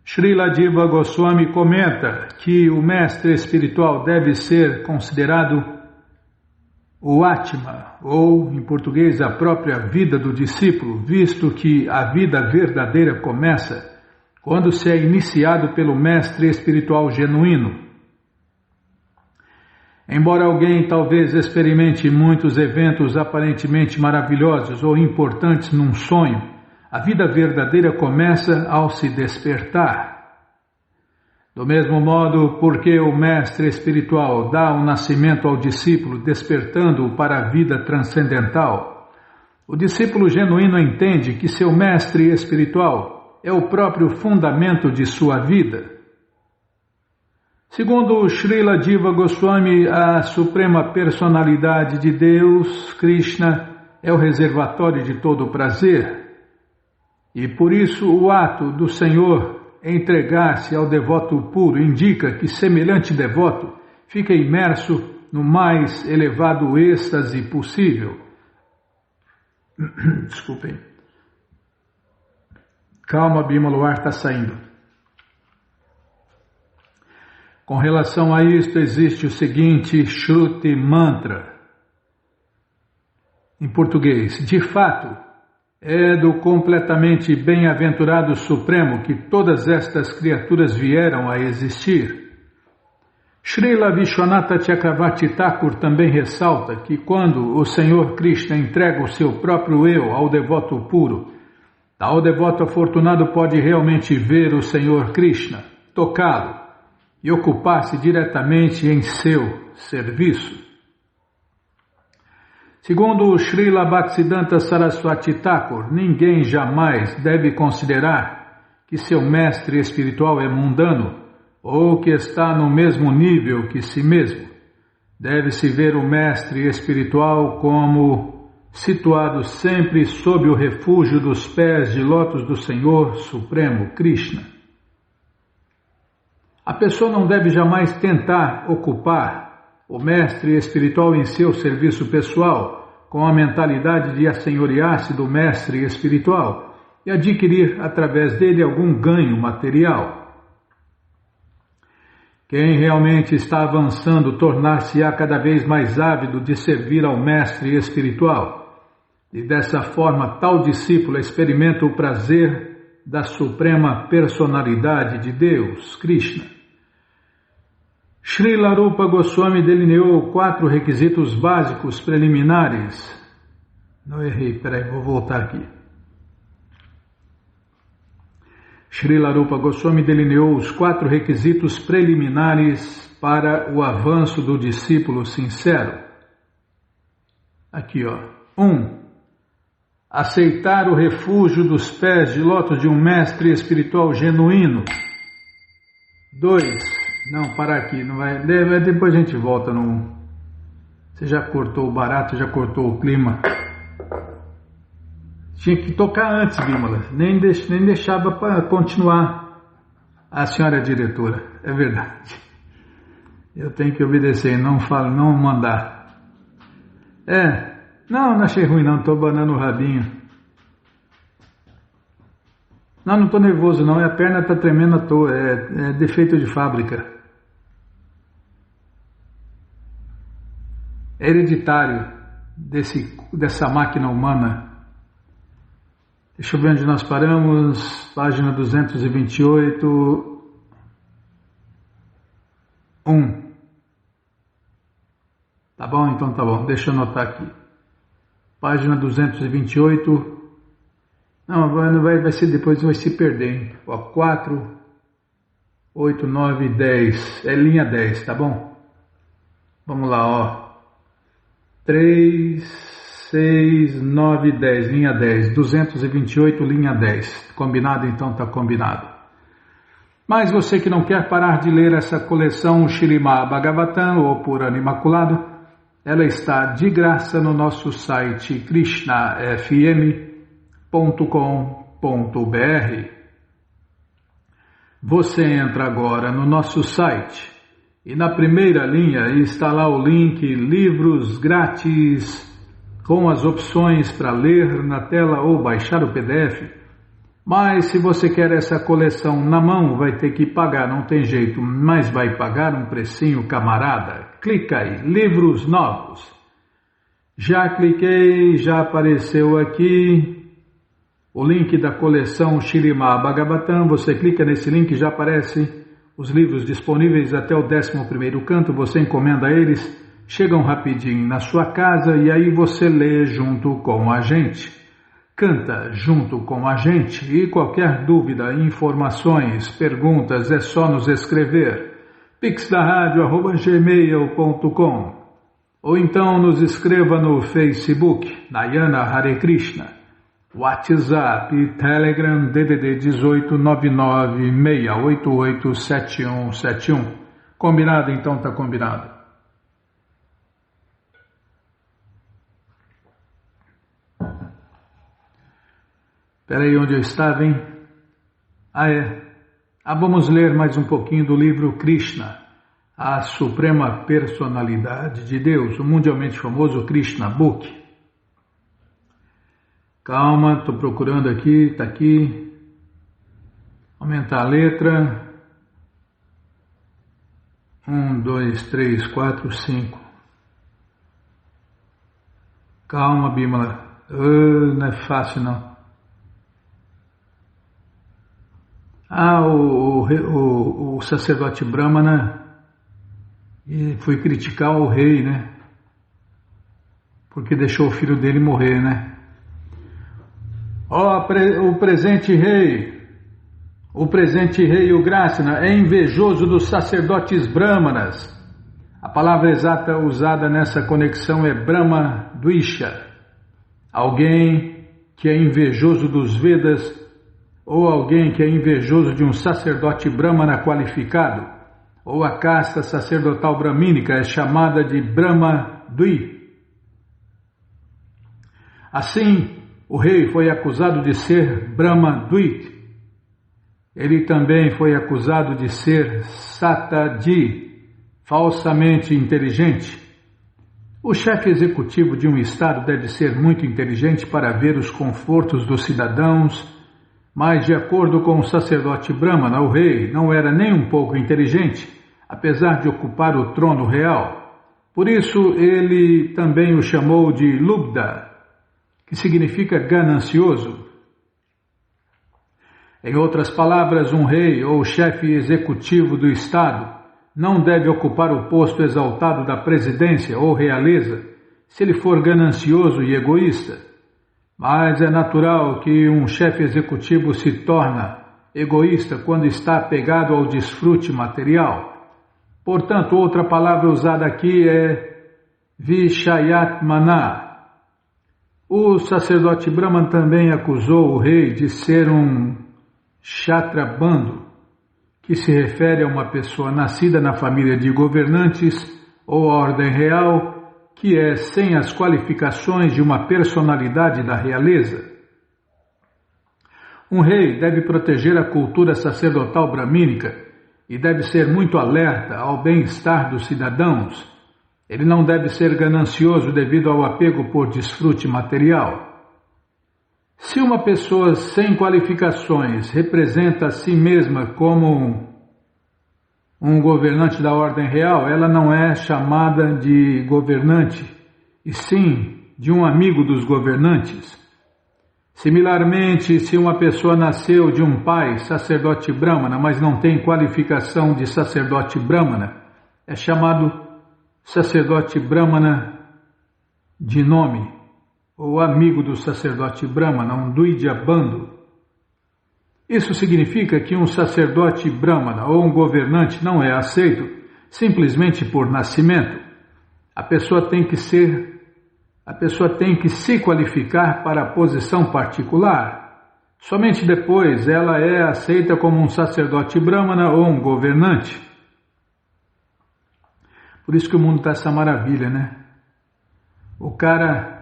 Srila Jiva Goswami comenta que o mestre espiritual deve ser considerado o Atma, ou, em português, a própria vida do discípulo, visto que a vida verdadeira começa quando se é iniciado pelo mestre espiritual genuíno. Embora alguém talvez experimente muitos eventos aparentemente maravilhosos ou importantes num sonho, a vida verdadeira começa ao se despertar. Do mesmo modo, porque o mestre espiritual dá o nascimento ao discípulo, despertando-o para a vida transcendental, o discípulo genuíno entende que seu mestre espiritual é o próprio fundamento de sua vida. Segundo Srila Jiva Goswami, a suprema personalidade de Deus, Krishna, é o reservatório de todo o prazer. E por isso o ato do Senhor entregar-se ao devoto puro indica que semelhante devoto fica imerso no mais elevado êxtase possível. Desculpem. Calma, Bimala, o ar está saindo. Com relação a isto, existe o seguinte Shruti Mantra. Em português, de fato, é do completamente bem-aventurado Supremo que todas estas criaturas vieram a existir. Srila Vishwanatha Chakravarti Thakur também ressalta que quando o Senhor Krishna entrega o seu próprio eu ao devoto puro, tal devoto afortunado pode realmente ver o Senhor Krishna, tocá-lo e ocupar-se diretamente em seu serviço. Segundo Srila Bhaktisiddhanta Saraswati Thakur, ninguém jamais deve considerar que seu mestre espiritual é mundano ou que está no mesmo nível que si mesmo. Deve-se ver o mestre espiritual como situado sempre sob o refúgio dos pés de lótus do Senhor Supremo Krishna. A pessoa não deve jamais tentar ocupar o mestre espiritual em seu serviço pessoal com a mentalidade de assenhorear-se do mestre espiritual e adquirir através dele algum ganho material. Quem realmente está avançando tornar-se-á cada vez mais ávido de servir ao mestre espiritual e dessa forma tal discípulo experimenta o prazer da suprema personalidade de Deus, Krishna. Srila Rupa Goswami delineou 4 requisitos básicos preliminares. Não errei, peraí, vou voltar aqui. Srila Rupa Goswami delineou os 4 requisitos preliminares para o avanço do discípulo sincero. Aqui, ó. 1. Aceitar o refúgio dos pés de lótus de um mestre espiritual genuíno. 2. Não, parar aqui, não vai. Depois a gente volta no. Você já cortou o barato, já cortou o clima. Tinha que tocar antes, Bímola. Nem deixava para continuar. A senhora é diretora, é verdade. Eu tenho que obedecer, não mandar. Não achei ruim não, estou abanando o rabinho. Não estou nervoso não, a perna está tremendo à toa, é defeito de fábrica. É hereditário dessa máquina humana. Deixa eu ver onde nós paramos, página 228, 1. Tá bom? Então tá bom, deixa eu anotar aqui. Página 228, não vai ser depois, vai se perder, hein? 4, 8, 9, 10, é linha 10, tá bom? Vamos lá, 3, 6, 9, 10, linha 10, 228, linha 10. Combinado? Então tá combinado. Mas você que não quer parar de ler essa coleção Śrīmad Bhagavatam ou Purana Imaculado, ela está de graça no nosso site krishnafm.com.br. Você entra agora no nosso site e na primeira linha está lá o link Livros Grátis, com as opções para ler na tela ou baixar o PDF. Mas se você quer essa coleção na mão, vai ter que pagar, não tem jeito, mas vai pagar um precinho, camarada. Clica aí, livros novos. Já cliquei, já apareceu aqui o link da coleção Śrīmad Bhagavatam. Você clica nesse link, já aparece os livros disponíveis até o 11º canto, você encomenda eles, chegam rapidinho na sua casa e aí você lê junto com a gente. Canta junto com a gente e qualquer dúvida, informações, perguntas é só nos escrever pixdaradio@gmail.com ou então nos escreva no Facebook Nayana Hare Krishna, WhatsApp e Telegram DDD 18 99 688 7171. Combinado? Então tá combinado. Espera aí, onde eu estava, hein? Vamos ler mais um pouquinho do livro Krishna, a Suprema Personalidade de Deus, o mundialmente famoso Krishna Book. Calma, estou procurando aqui, está aqui. Aumentar a letra. 1, 2, 3, 4, 5. Calma, Bimala. Não é fácil, não. O sacerdote Brahmana foi criticar o rei, né? Porque deixou o filho dele morrer, né? O presente rei, o Ugrasena, é invejoso dos sacerdotes Brahmanas. A palavra exata usada nessa conexão é Brahma Dvisha. Alguém que é invejoso dos Vedas, ou alguém que é invejoso de um sacerdote brahmana qualificado, ou a casta sacerdotal bramínica é chamada de Brahma Dvi. Assim, o rei foi acusado de ser Brahma Dvit. Ele também foi acusado de ser Satadi, falsamente inteligente. O chefe executivo de um estado deve ser muito inteligente para ver os confortos dos cidadãos, mas, de acordo com o sacerdote Brahmana, o rei não era nem um pouco inteligente, apesar de ocupar o trono real. Por isso, ele também o chamou de Lubda, que significa ganancioso. Em outras palavras, um rei ou chefe executivo do Estado não deve ocupar o posto exaltado da presidência ou realeza se ele for ganancioso e egoísta. Mas é natural que um chefe executivo se torna egoísta quando está apegado ao desfrute material. Portanto, outra palavra usada aqui é Vishayatmana. O sacerdote Brahman também acusou o rei de ser um Kshatrabandhu, que se refere a uma pessoa nascida na família de governantes ou ordem real, que é sem as qualificações de uma personalidade da realeza. Um rei deve proteger a cultura sacerdotal bramínica e deve ser muito alerta ao bem-estar dos cidadãos. Ele não deve ser ganancioso devido ao apego por desfrute material. Se uma pessoa sem qualificações representa a si mesma como um governante da ordem real, ela não é chamada de governante, e sim de um amigo dos governantes. Similarmente, se uma pessoa nasceu de um pai sacerdote brahmana, mas não tem qualificação de sacerdote brahmana, é chamado sacerdote brahmana de nome, ou amigo do sacerdote brahmana, um duidyabandhu. Isso significa que um sacerdote brahmana ou um governante não é aceito simplesmente por nascimento. A pessoa tem que se qualificar para a posição particular. Somente depois ela é aceita como um sacerdote brahmana ou um governante. Por isso que o mundo está essa maravilha, né? O cara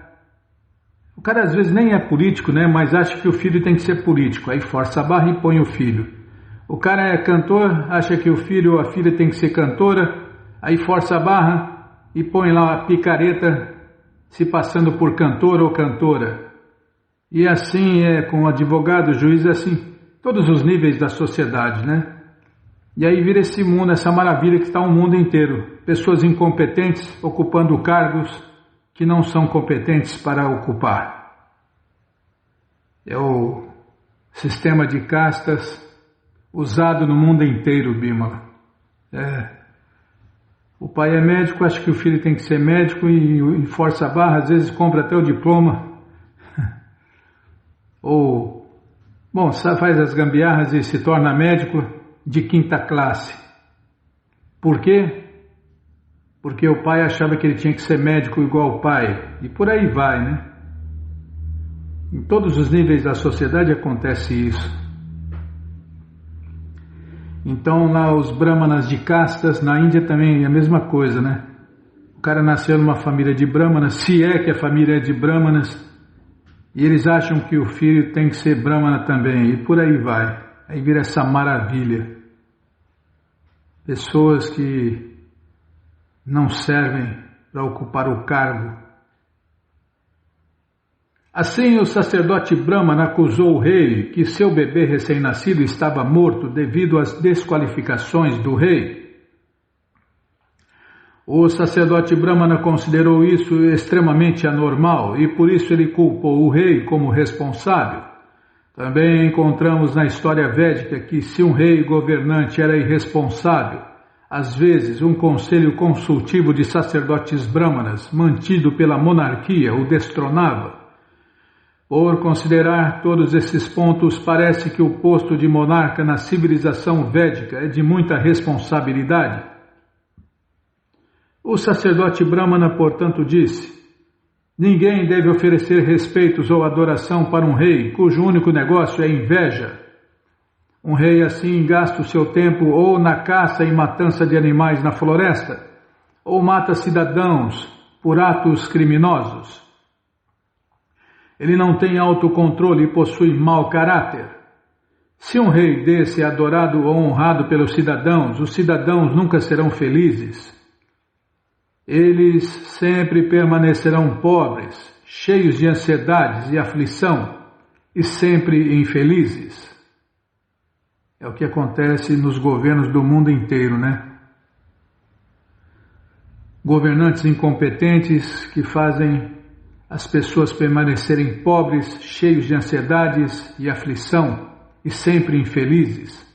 às vezes nem é político, né? Mas acha que o filho tem que ser político. Aí força a barra e põe o filho. O cara é cantor, acha que o filho ou a filha tem que ser cantora. Aí força a barra e põe lá a picareta se passando por cantor ou cantora. E assim é com advogado, juiz, assim, todos os níveis da sociedade, né? E aí vira esse mundo, essa maravilha que está o mundo inteiro. Pessoas incompetentes ocupando cargos que não são competentes para ocupar. É o sistema de castas usado no mundo inteiro, Bimala. O pai é médico, acha que o filho tem que ser médico e força a barra, às vezes compra até o diploma. Ou, faz as gambiarras e se torna médico de quinta classe. Por quê? Porque o pai achava que ele tinha que ser médico igual o pai. E por aí vai, né? Em todos os níveis da sociedade acontece isso. Então lá os brahmanas de castas, na Índia também é a mesma coisa, né? O cara nasceu numa família de brahmanas, se é que a família é de brahmanas, e eles acham que o filho tem que ser brahmana também, e por aí vai. Aí vira essa maravilha. Pessoas que não servem para ocupar o cargo. Assim, o sacerdote Brahmana acusou o rei que seu bebê recém-nascido estava morto devido às desqualificações do rei. O sacerdote Brahmana considerou isso extremamente anormal e por isso ele culpou o rei como responsável. Também encontramos na história védica que se um rei governante era irresponsável, às vezes um conselho consultivo de sacerdotes brahmanas mantido pela monarquia o destronava. Por considerar todos esses pontos, parece que o posto de monarca na civilização védica é de muita responsabilidade. O sacerdote Brahmana, portanto, disse: ninguém deve oferecer respeitos ou adoração para um rei cujo único negócio é inveja. Um rei assim gasta o seu tempo ou na caça e matança de animais na floresta, ou mata cidadãos por atos criminosos. Ele não tem autocontrole e possui mau caráter. Se um rei desse é adorado ou honrado pelos cidadãos, os cidadãos nunca serão felizes. Eles sempre permanecerão pobres, cheios de ansiedades e aflição, e sempre infelizes. É o que acontece nos governos do mundo inteiro, né? Governantes incompetentes que fazem as pessoas permanecerem pobres, cheios de ansiedades e aflição, e sempre infelizes.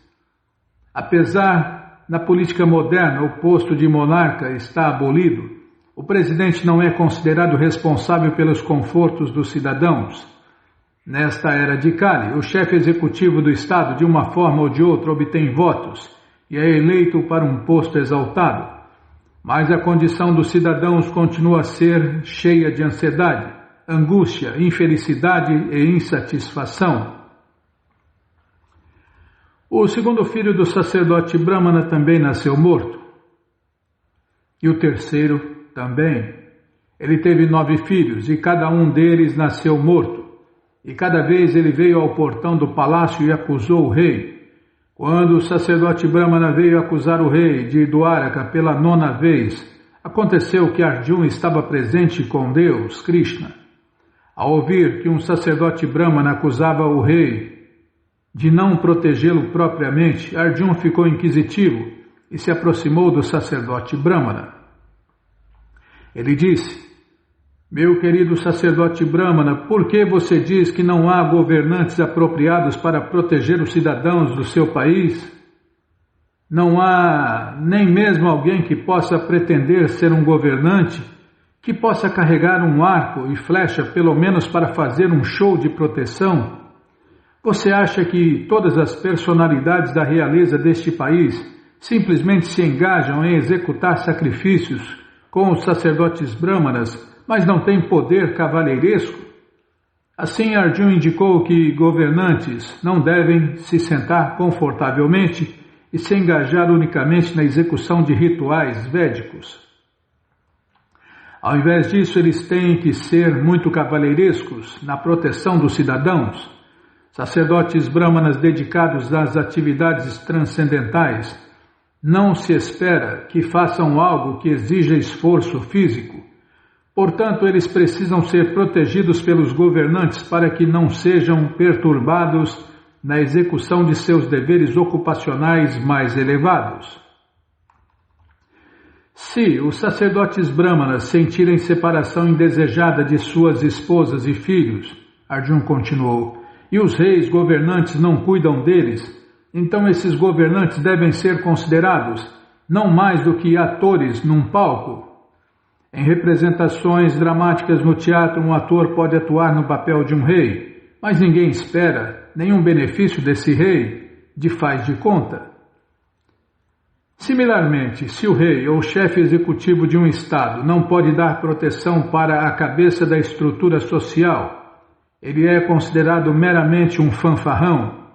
Apesar na política moderna o posto de monarca está abolido, o presidente não é considerado responsável pelos confortos dos cidadãos. Nesta era de Kali, o chefe executivo do Estado, de uma forma ou de outra, obtém votos e é eleito para um posto exaltado. Mas a condição dos cidadãos continua a ser cheia de ansiedade, angústia, infelicidade e insatisfação. O segundo filho do sacerdote Brahmana também nasceu morto. E o terceiro também. Ele teve 9 filhos e cada um deles nasceu morto. E cada vez ele veio ao portão do palácio e acusou o rei. Quando o sacerdote Brahmana veio acusar o rei de Dwaraka pela 9ª vez, aconteceu que Arjuna estava presente com Deus, Krishna. Ao ouvir que um sacerdote brahmana acusava o rei de não protegê-lo propriamente, Arjuna ficou inquisitivo e se aproximou do sacerdote brahmana. Ele disse: meu querido sacerdote brahmana, por que você diz que não há governantes apropriados para proteger os cidadãos do seu país? Não há nem mesmo alguém que possa pretender ser um governante, que possa carregar um arco e flecha pelo menos para fazer um show de proteção? Você acha que todas as personalidades da realeza deste país simplesmente se engajam em executar sacrifícios com os sacerdotes brahmanas, mas não têm poder cavalheiresco? Assim, Arjuna indicou que governantes não devem se sentar confortavelmente e se engajar unicamente na execução de rituais védicos. Ao invés disso, eles têm que ser muito cavalheirescos na proteção dos cidadãos. Sacerdotes brahmanas dedicados às atividades transcendentais não se espera que façam algo que exija esforço físico. Portanto, eles precisam ser protegidos pelos governantes para que não sejam perturbados na execução de seus deveres ocupacionais mais elevados. Se os sacerdotes brahmanas sentirem separação indesejada de suas esposas e filhos, Arjuna continuou, e os reis governantes não cuidam deles, então esses governantes devem ser considerados não mais do que atores num palco. Em representações dramáticas no teatro, um ator pode atuar no papel de um rei, mas ninguém espera nenhum benefício desse rei de faz de conta. Similarmente, se o rei ou chefe executivo de um estado não pode dar proteção para a cabeça da estrutura social, ele é considerado meramente um fanfarrão.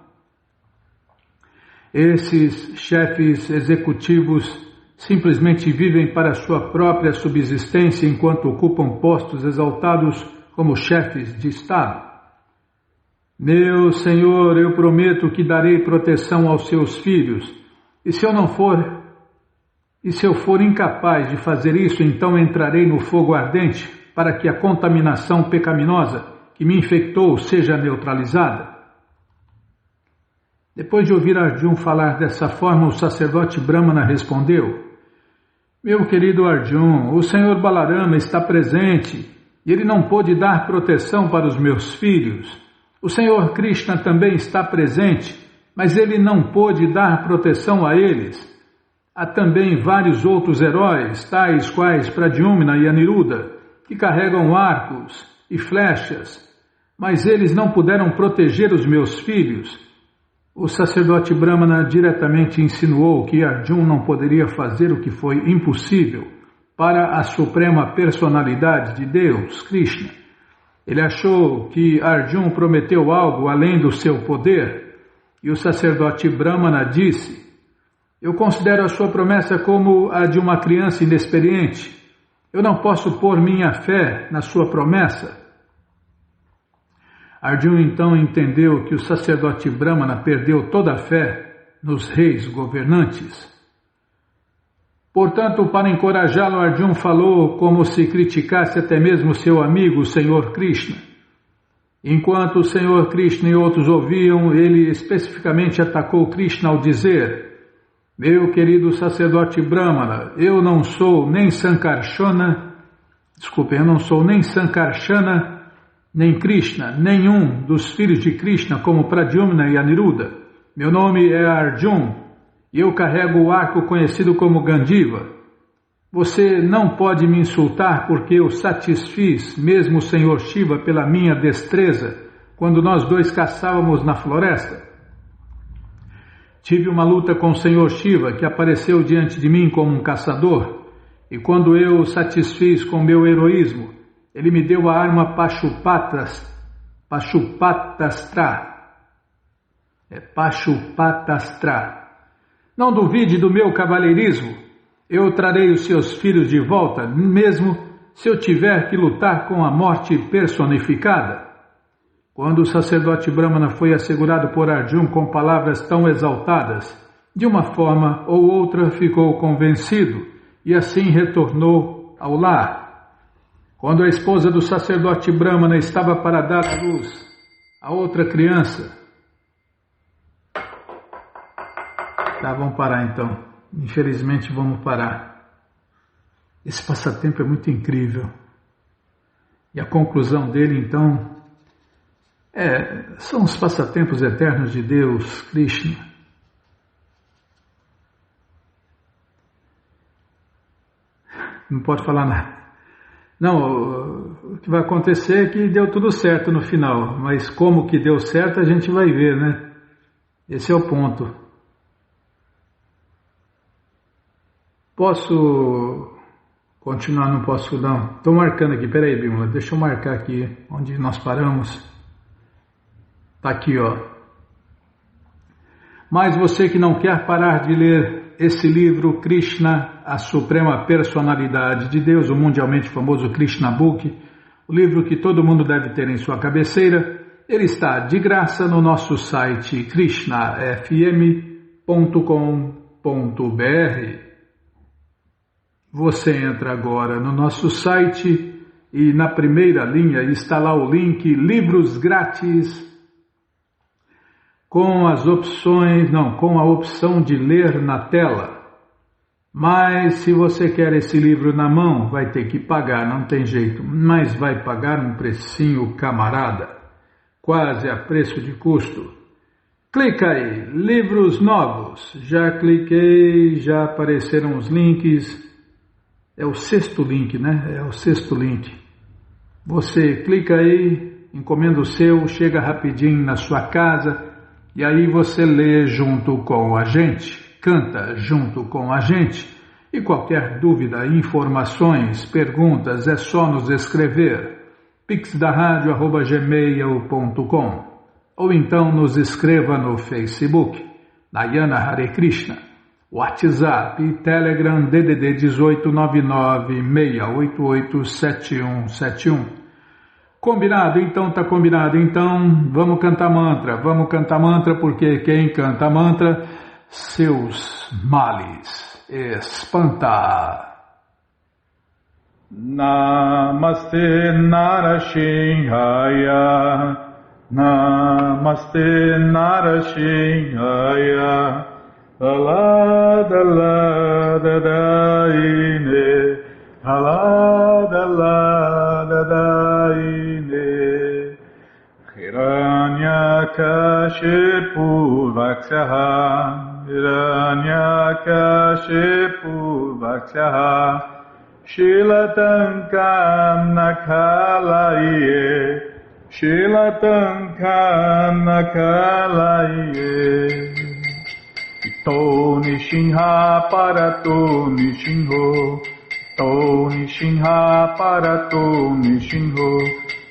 Esses chefes executivos simplesmente vivem para sua própria subsistência enquanto ocupam postos exaltados como chefes de estado. Meu Senhor, eu prometo que darei proteção aos seus filhos, e se eu for incapaz de fazer isso, então entrarei no fogo ardente para que a contaminação pecaminosa que me infectou seja neutralizada. Depois de ouvir Arjuna falar dessa forma, o sacerdote brahmana respondeu: meu querido Arjuna, o Senhor Balarama está presente e ele não pôde dar proteção para os meus filhos. O Senhor Krishna também está presente, mas ele não pôde dar proteção a eles. Há também vários outros heróis, tais quais Pradyumna e Aniruddha, que carregam arcos e flechas, mas eles não puderam proteger os meus filhos. O sacerdote brahmana diretamente insinuou que Arjuna não poderia fazer o que foi impossível para a suprema personalidade de Deus, Krishna. Ele achou que Arjuna prometeu algo além do seu poder, e o sacerdote brahmana disse: eu considero a sua promessa como a de uma criança inexperiente. Eu não posso pôr minha fé na sua promessa. Arjuna então entendeu que o sacerdote brahmana perdeu toda a fé nos reis governantes. Portanto, para encorajá-lo, Arjuna falou como se criticasse até mesmo seu amigo, o Senhor Krishna. Enquanto o Senhor Krishna e outros ouviam, ele especificamente atacou Krishna ao dizer: meu querido sacerdote brahmana, eu não sou nem Sankarsana, nem Krishna, nenhum dos filhos de Krishna como Pradyumna e Aniruddha. Meu nome é Arjuna e eu carrego o arco conhecido como Gandiva. Você não pode me insultar porque eu satisfiz mesmo o Senhor Shiva pela minha destreza quando nós dois caçávamos na floresta. Tive uma luta com o Senhor Shiva que apareceu diante de mim como um caçador, e quando eu o satisfiz com meu heroísmo, ele me deu a arma Pashupatastra. Não duvide do meu cavalheirismo. Eu trarei os seus filhos de volta, mesmo se eu tiver que lutar com a morte personificada. Quando o sacerdote brahmana foi assegurado por Arjuna com palavras tão exaltadas, de uma forma ou outra ficou convencido e assim retornou ao lar. Quando a esposa do sacerdote Brahmana estava para dar à luz a outra criança... Tá, vamos parar então. Infelizmente vamos parar. Esse passatempo é muito incrível. E a conclusão dele então são os passatempos eternos de Deus, Krishna. Não pode falar nada. Não, o que vai acontecer é que deu tudo certo no final, mas como que deu certo a gente vai ver, né? Esse é o ponto. Posso continuar? Não posso não. Estou marcando aqui, peraí, Bimala, deixa eu marcar aqui onde nós paramos. Está aqui, ó. Mas você que não quer parar de ler esse livro, Krishna, a Suprema Personalidade de Deus, o mundialmente famoso Krishna Book, o livro que todo mundo deve ter em sua cabeceira, ele está de graça no nosso site krishnafm.com.br. Você entra agora no nosso site e na primeira linha está lá o link Livros Grátis com as opções, com a opção de ler na tela. Mas se você quer esse livro na mão, vai ter que pagar, não tem jeito, mas vai pagar um precinho camarada, quase a preço de custo. Clica aí, livros novos, já cliquei, já apareceram os links. É o 6º link, né? É o 6º link. Você clica aí, encomenda o seu, chega rapidinho na sua casa e aí você lê junto com a gente, canta junto com a gente. E qualquer dúvida, informações, perguntas, é só nos escrever. pixdaradio@gmail.com ou então nos escreva no Facebook, Nayana Hare Krishna. WhatsApp e Telegram DDD 1899-688-7171. Combinado? Então tá combinado. Então vamos cantar mantra porque quem canta mantra, seus males espanta. Namaste Narashinhaya, Namaste Narashinhaya. Alada lada daine, alada lada daine. Hiranyakashipu vakshaha, Hiranyakashipu vakshaha. Shilatankam nakalaye, Shilatankam nakalaye. To Nishinha Parato Nishinho, To Nishinha Parato Nishinho,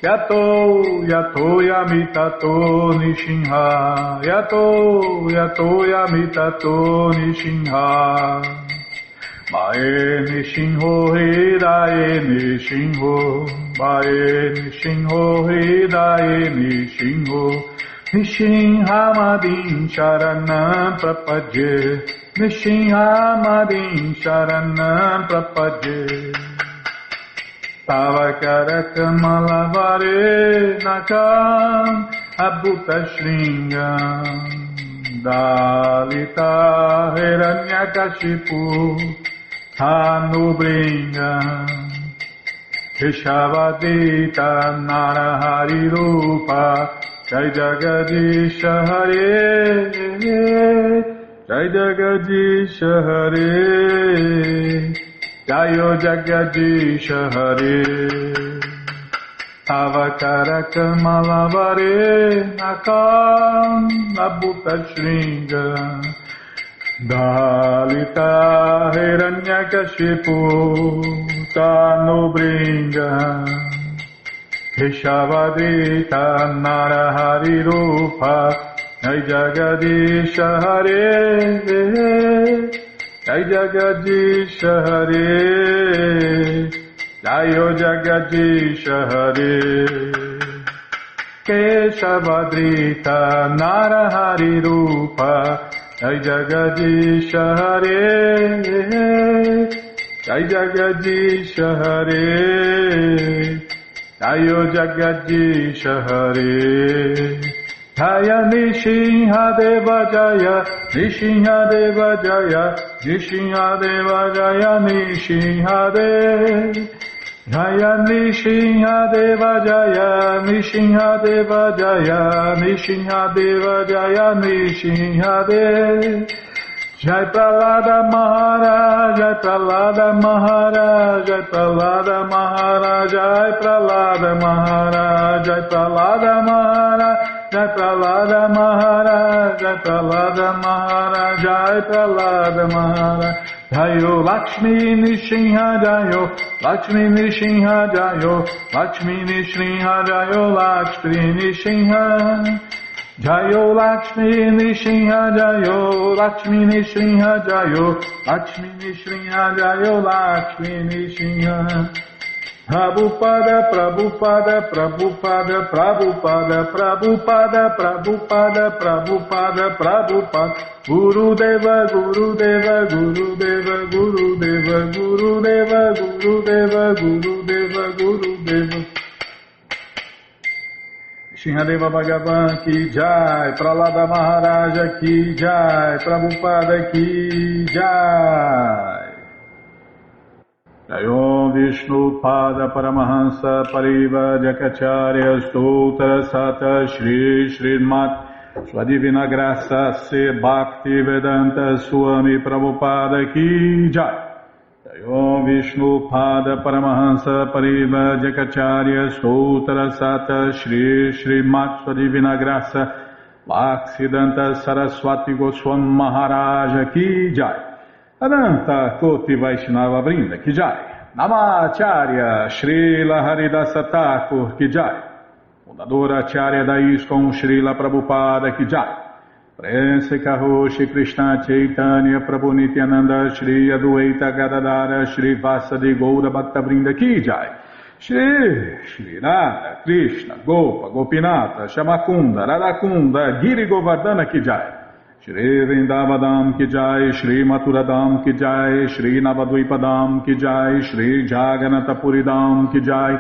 Yato Yamitato Nishinha, Yato Yamitato Nishinha. Mae Nishinho Hidae Nishinho, Mae Nishinho Hidae Nishinho. Nishinhamadin Sharanam Prapadye, Nishinhamadin Sharanam Prapadye. Tavakara Kamalavare Nakam Abhuta Shringam Dalita Hiranyakashipu Tanubringam Keshavadita Narahari Rupa Jai Jagadisha Hare, Jai Jagadisha Hare, Jayo Jagadisha Hare. Avakara Kamalavare Nakam Abhuta Shringa Dalita Hiranyakashipu Tanubringa Keshavadita Narahari Rupa Jai Jagadisha Hare, Jai Jagadisha Hare, Jayo Jagadisha Hare. Keshavadita Narahari Rupa Jai Jagadisha Hare, Jai Jagadisha Hare, Jayo Jagadisha Hare, Jaya Nishinha Deva Jaya, Nishinha Deva Jaya, Nishinha Deva Jaya, Nishinha Deva Jaya, Nishinha Deva Jaya, Nishinha Deva Jaya, Nishinha Deva Jaya, Nishinha Deva Jai Pralada Maharaj, Jai Pralada Maharaj, Jai Pralada Maharaj, Jai Pralada Maharaj, Jai Pralada Maharaj, Jai Pralada Maharaj, Jai Pralada Maharaj, Jai Pralada Maharaj. Jayo Lakshmi Nishinha Jayo, Lakshmi Nishinha Jayo, Lakshmi Nishinha Jayo, Lakshmi Nishinha Jayo, Lakshmi Nishinha Jayo, Lakshmi Nishinha Jayo, Lakshmi Nishinha Jayo, Lakshmi Nishinha. Prabhupada, Prabhupada, Prabhupada, Prabhupada, Prabhupada, Prabhupada, Prabhupada, Prabhupada, Gurudeva, Gurudeva, Gurudeva, Gurudeva, Gurudeva, Gurudeva, Gurudeva, Gurudeva. Shinhadeva Bhagavan ki jai, Pralada Maharaja ki jai, Prabhupada ki jai. Jayom Vishnu Pada Paramahansa Pariva Jakacharya Stoutra Sata Shri Srimat Sua Divina Graça Se Bhakti Vedanta Swami Prabhupada Ki Jai. Jayom Vishnu Pada Paramahansa Pariva Jakacharya Stoutra Sata Shri Srimat Sua Divina Graça Bhaksidanta Saraswati Goswam Maharaja Ki Jai. Ananta Koti Vaishnava Brinda Ki Jai. Namacharya Srila Haridasa Thakur Ki Jai. Fundadora Acharya da ISKCON Srila Prabhupada Ki Jai. Prense Kaho Shri Krishna Chaitanya Prabhu Nityananda Shri Adueta Gadadara Shri Vasadi Goura Bhakta Brinda Ki Jai. Shri Radha Krishna Gopa Gopinata Shamakunda Radakunda Giri Govardhana Ki Jai. Shri Vrindavadam Ki Jai, Shri Maturadam Ki Jai, Shri Navadvipadam Ki Jai, Shri Jaganatapuridam Ki Jai,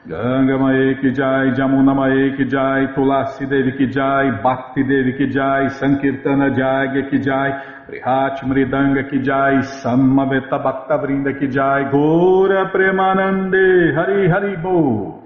Ganga Mae Ki Jai, Jamuna Mae Ki Jai, Tulasi Devi Ki Jai, Bhakti Devi Ki Jai, Sankirtana Jagya Ki Jai, Prihat Mridanga Ki Jai, Samaveta Bhakta Vrinda Ki Jai, Gora Premanande, Hari Hari Bo.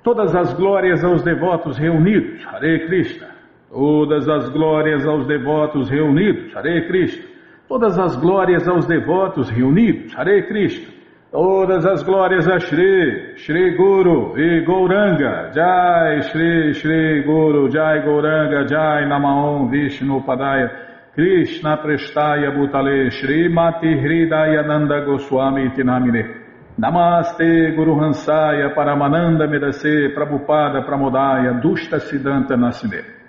Todas as glórias aos devotos reunidos, Hare Krishna. Todas as glórias aos devotos reunidos, Hare Krishna. Todas as glórias aos devotos reunidos, Hare Krishna. Todas as glórias a Shri, Shri Guru e Gauranga, Jai Shri, Shri Guru, Jai Gauranga, Jai Namaon Vishnu Padaya, Krishna Prestaya Bhutale, Shri Mati Hridaya Nanda Goswami Tinamine. Namaste Guru Hansaya Paramananda Medase Prabhupada Pramodaya Dushta Siddhanta Nasime.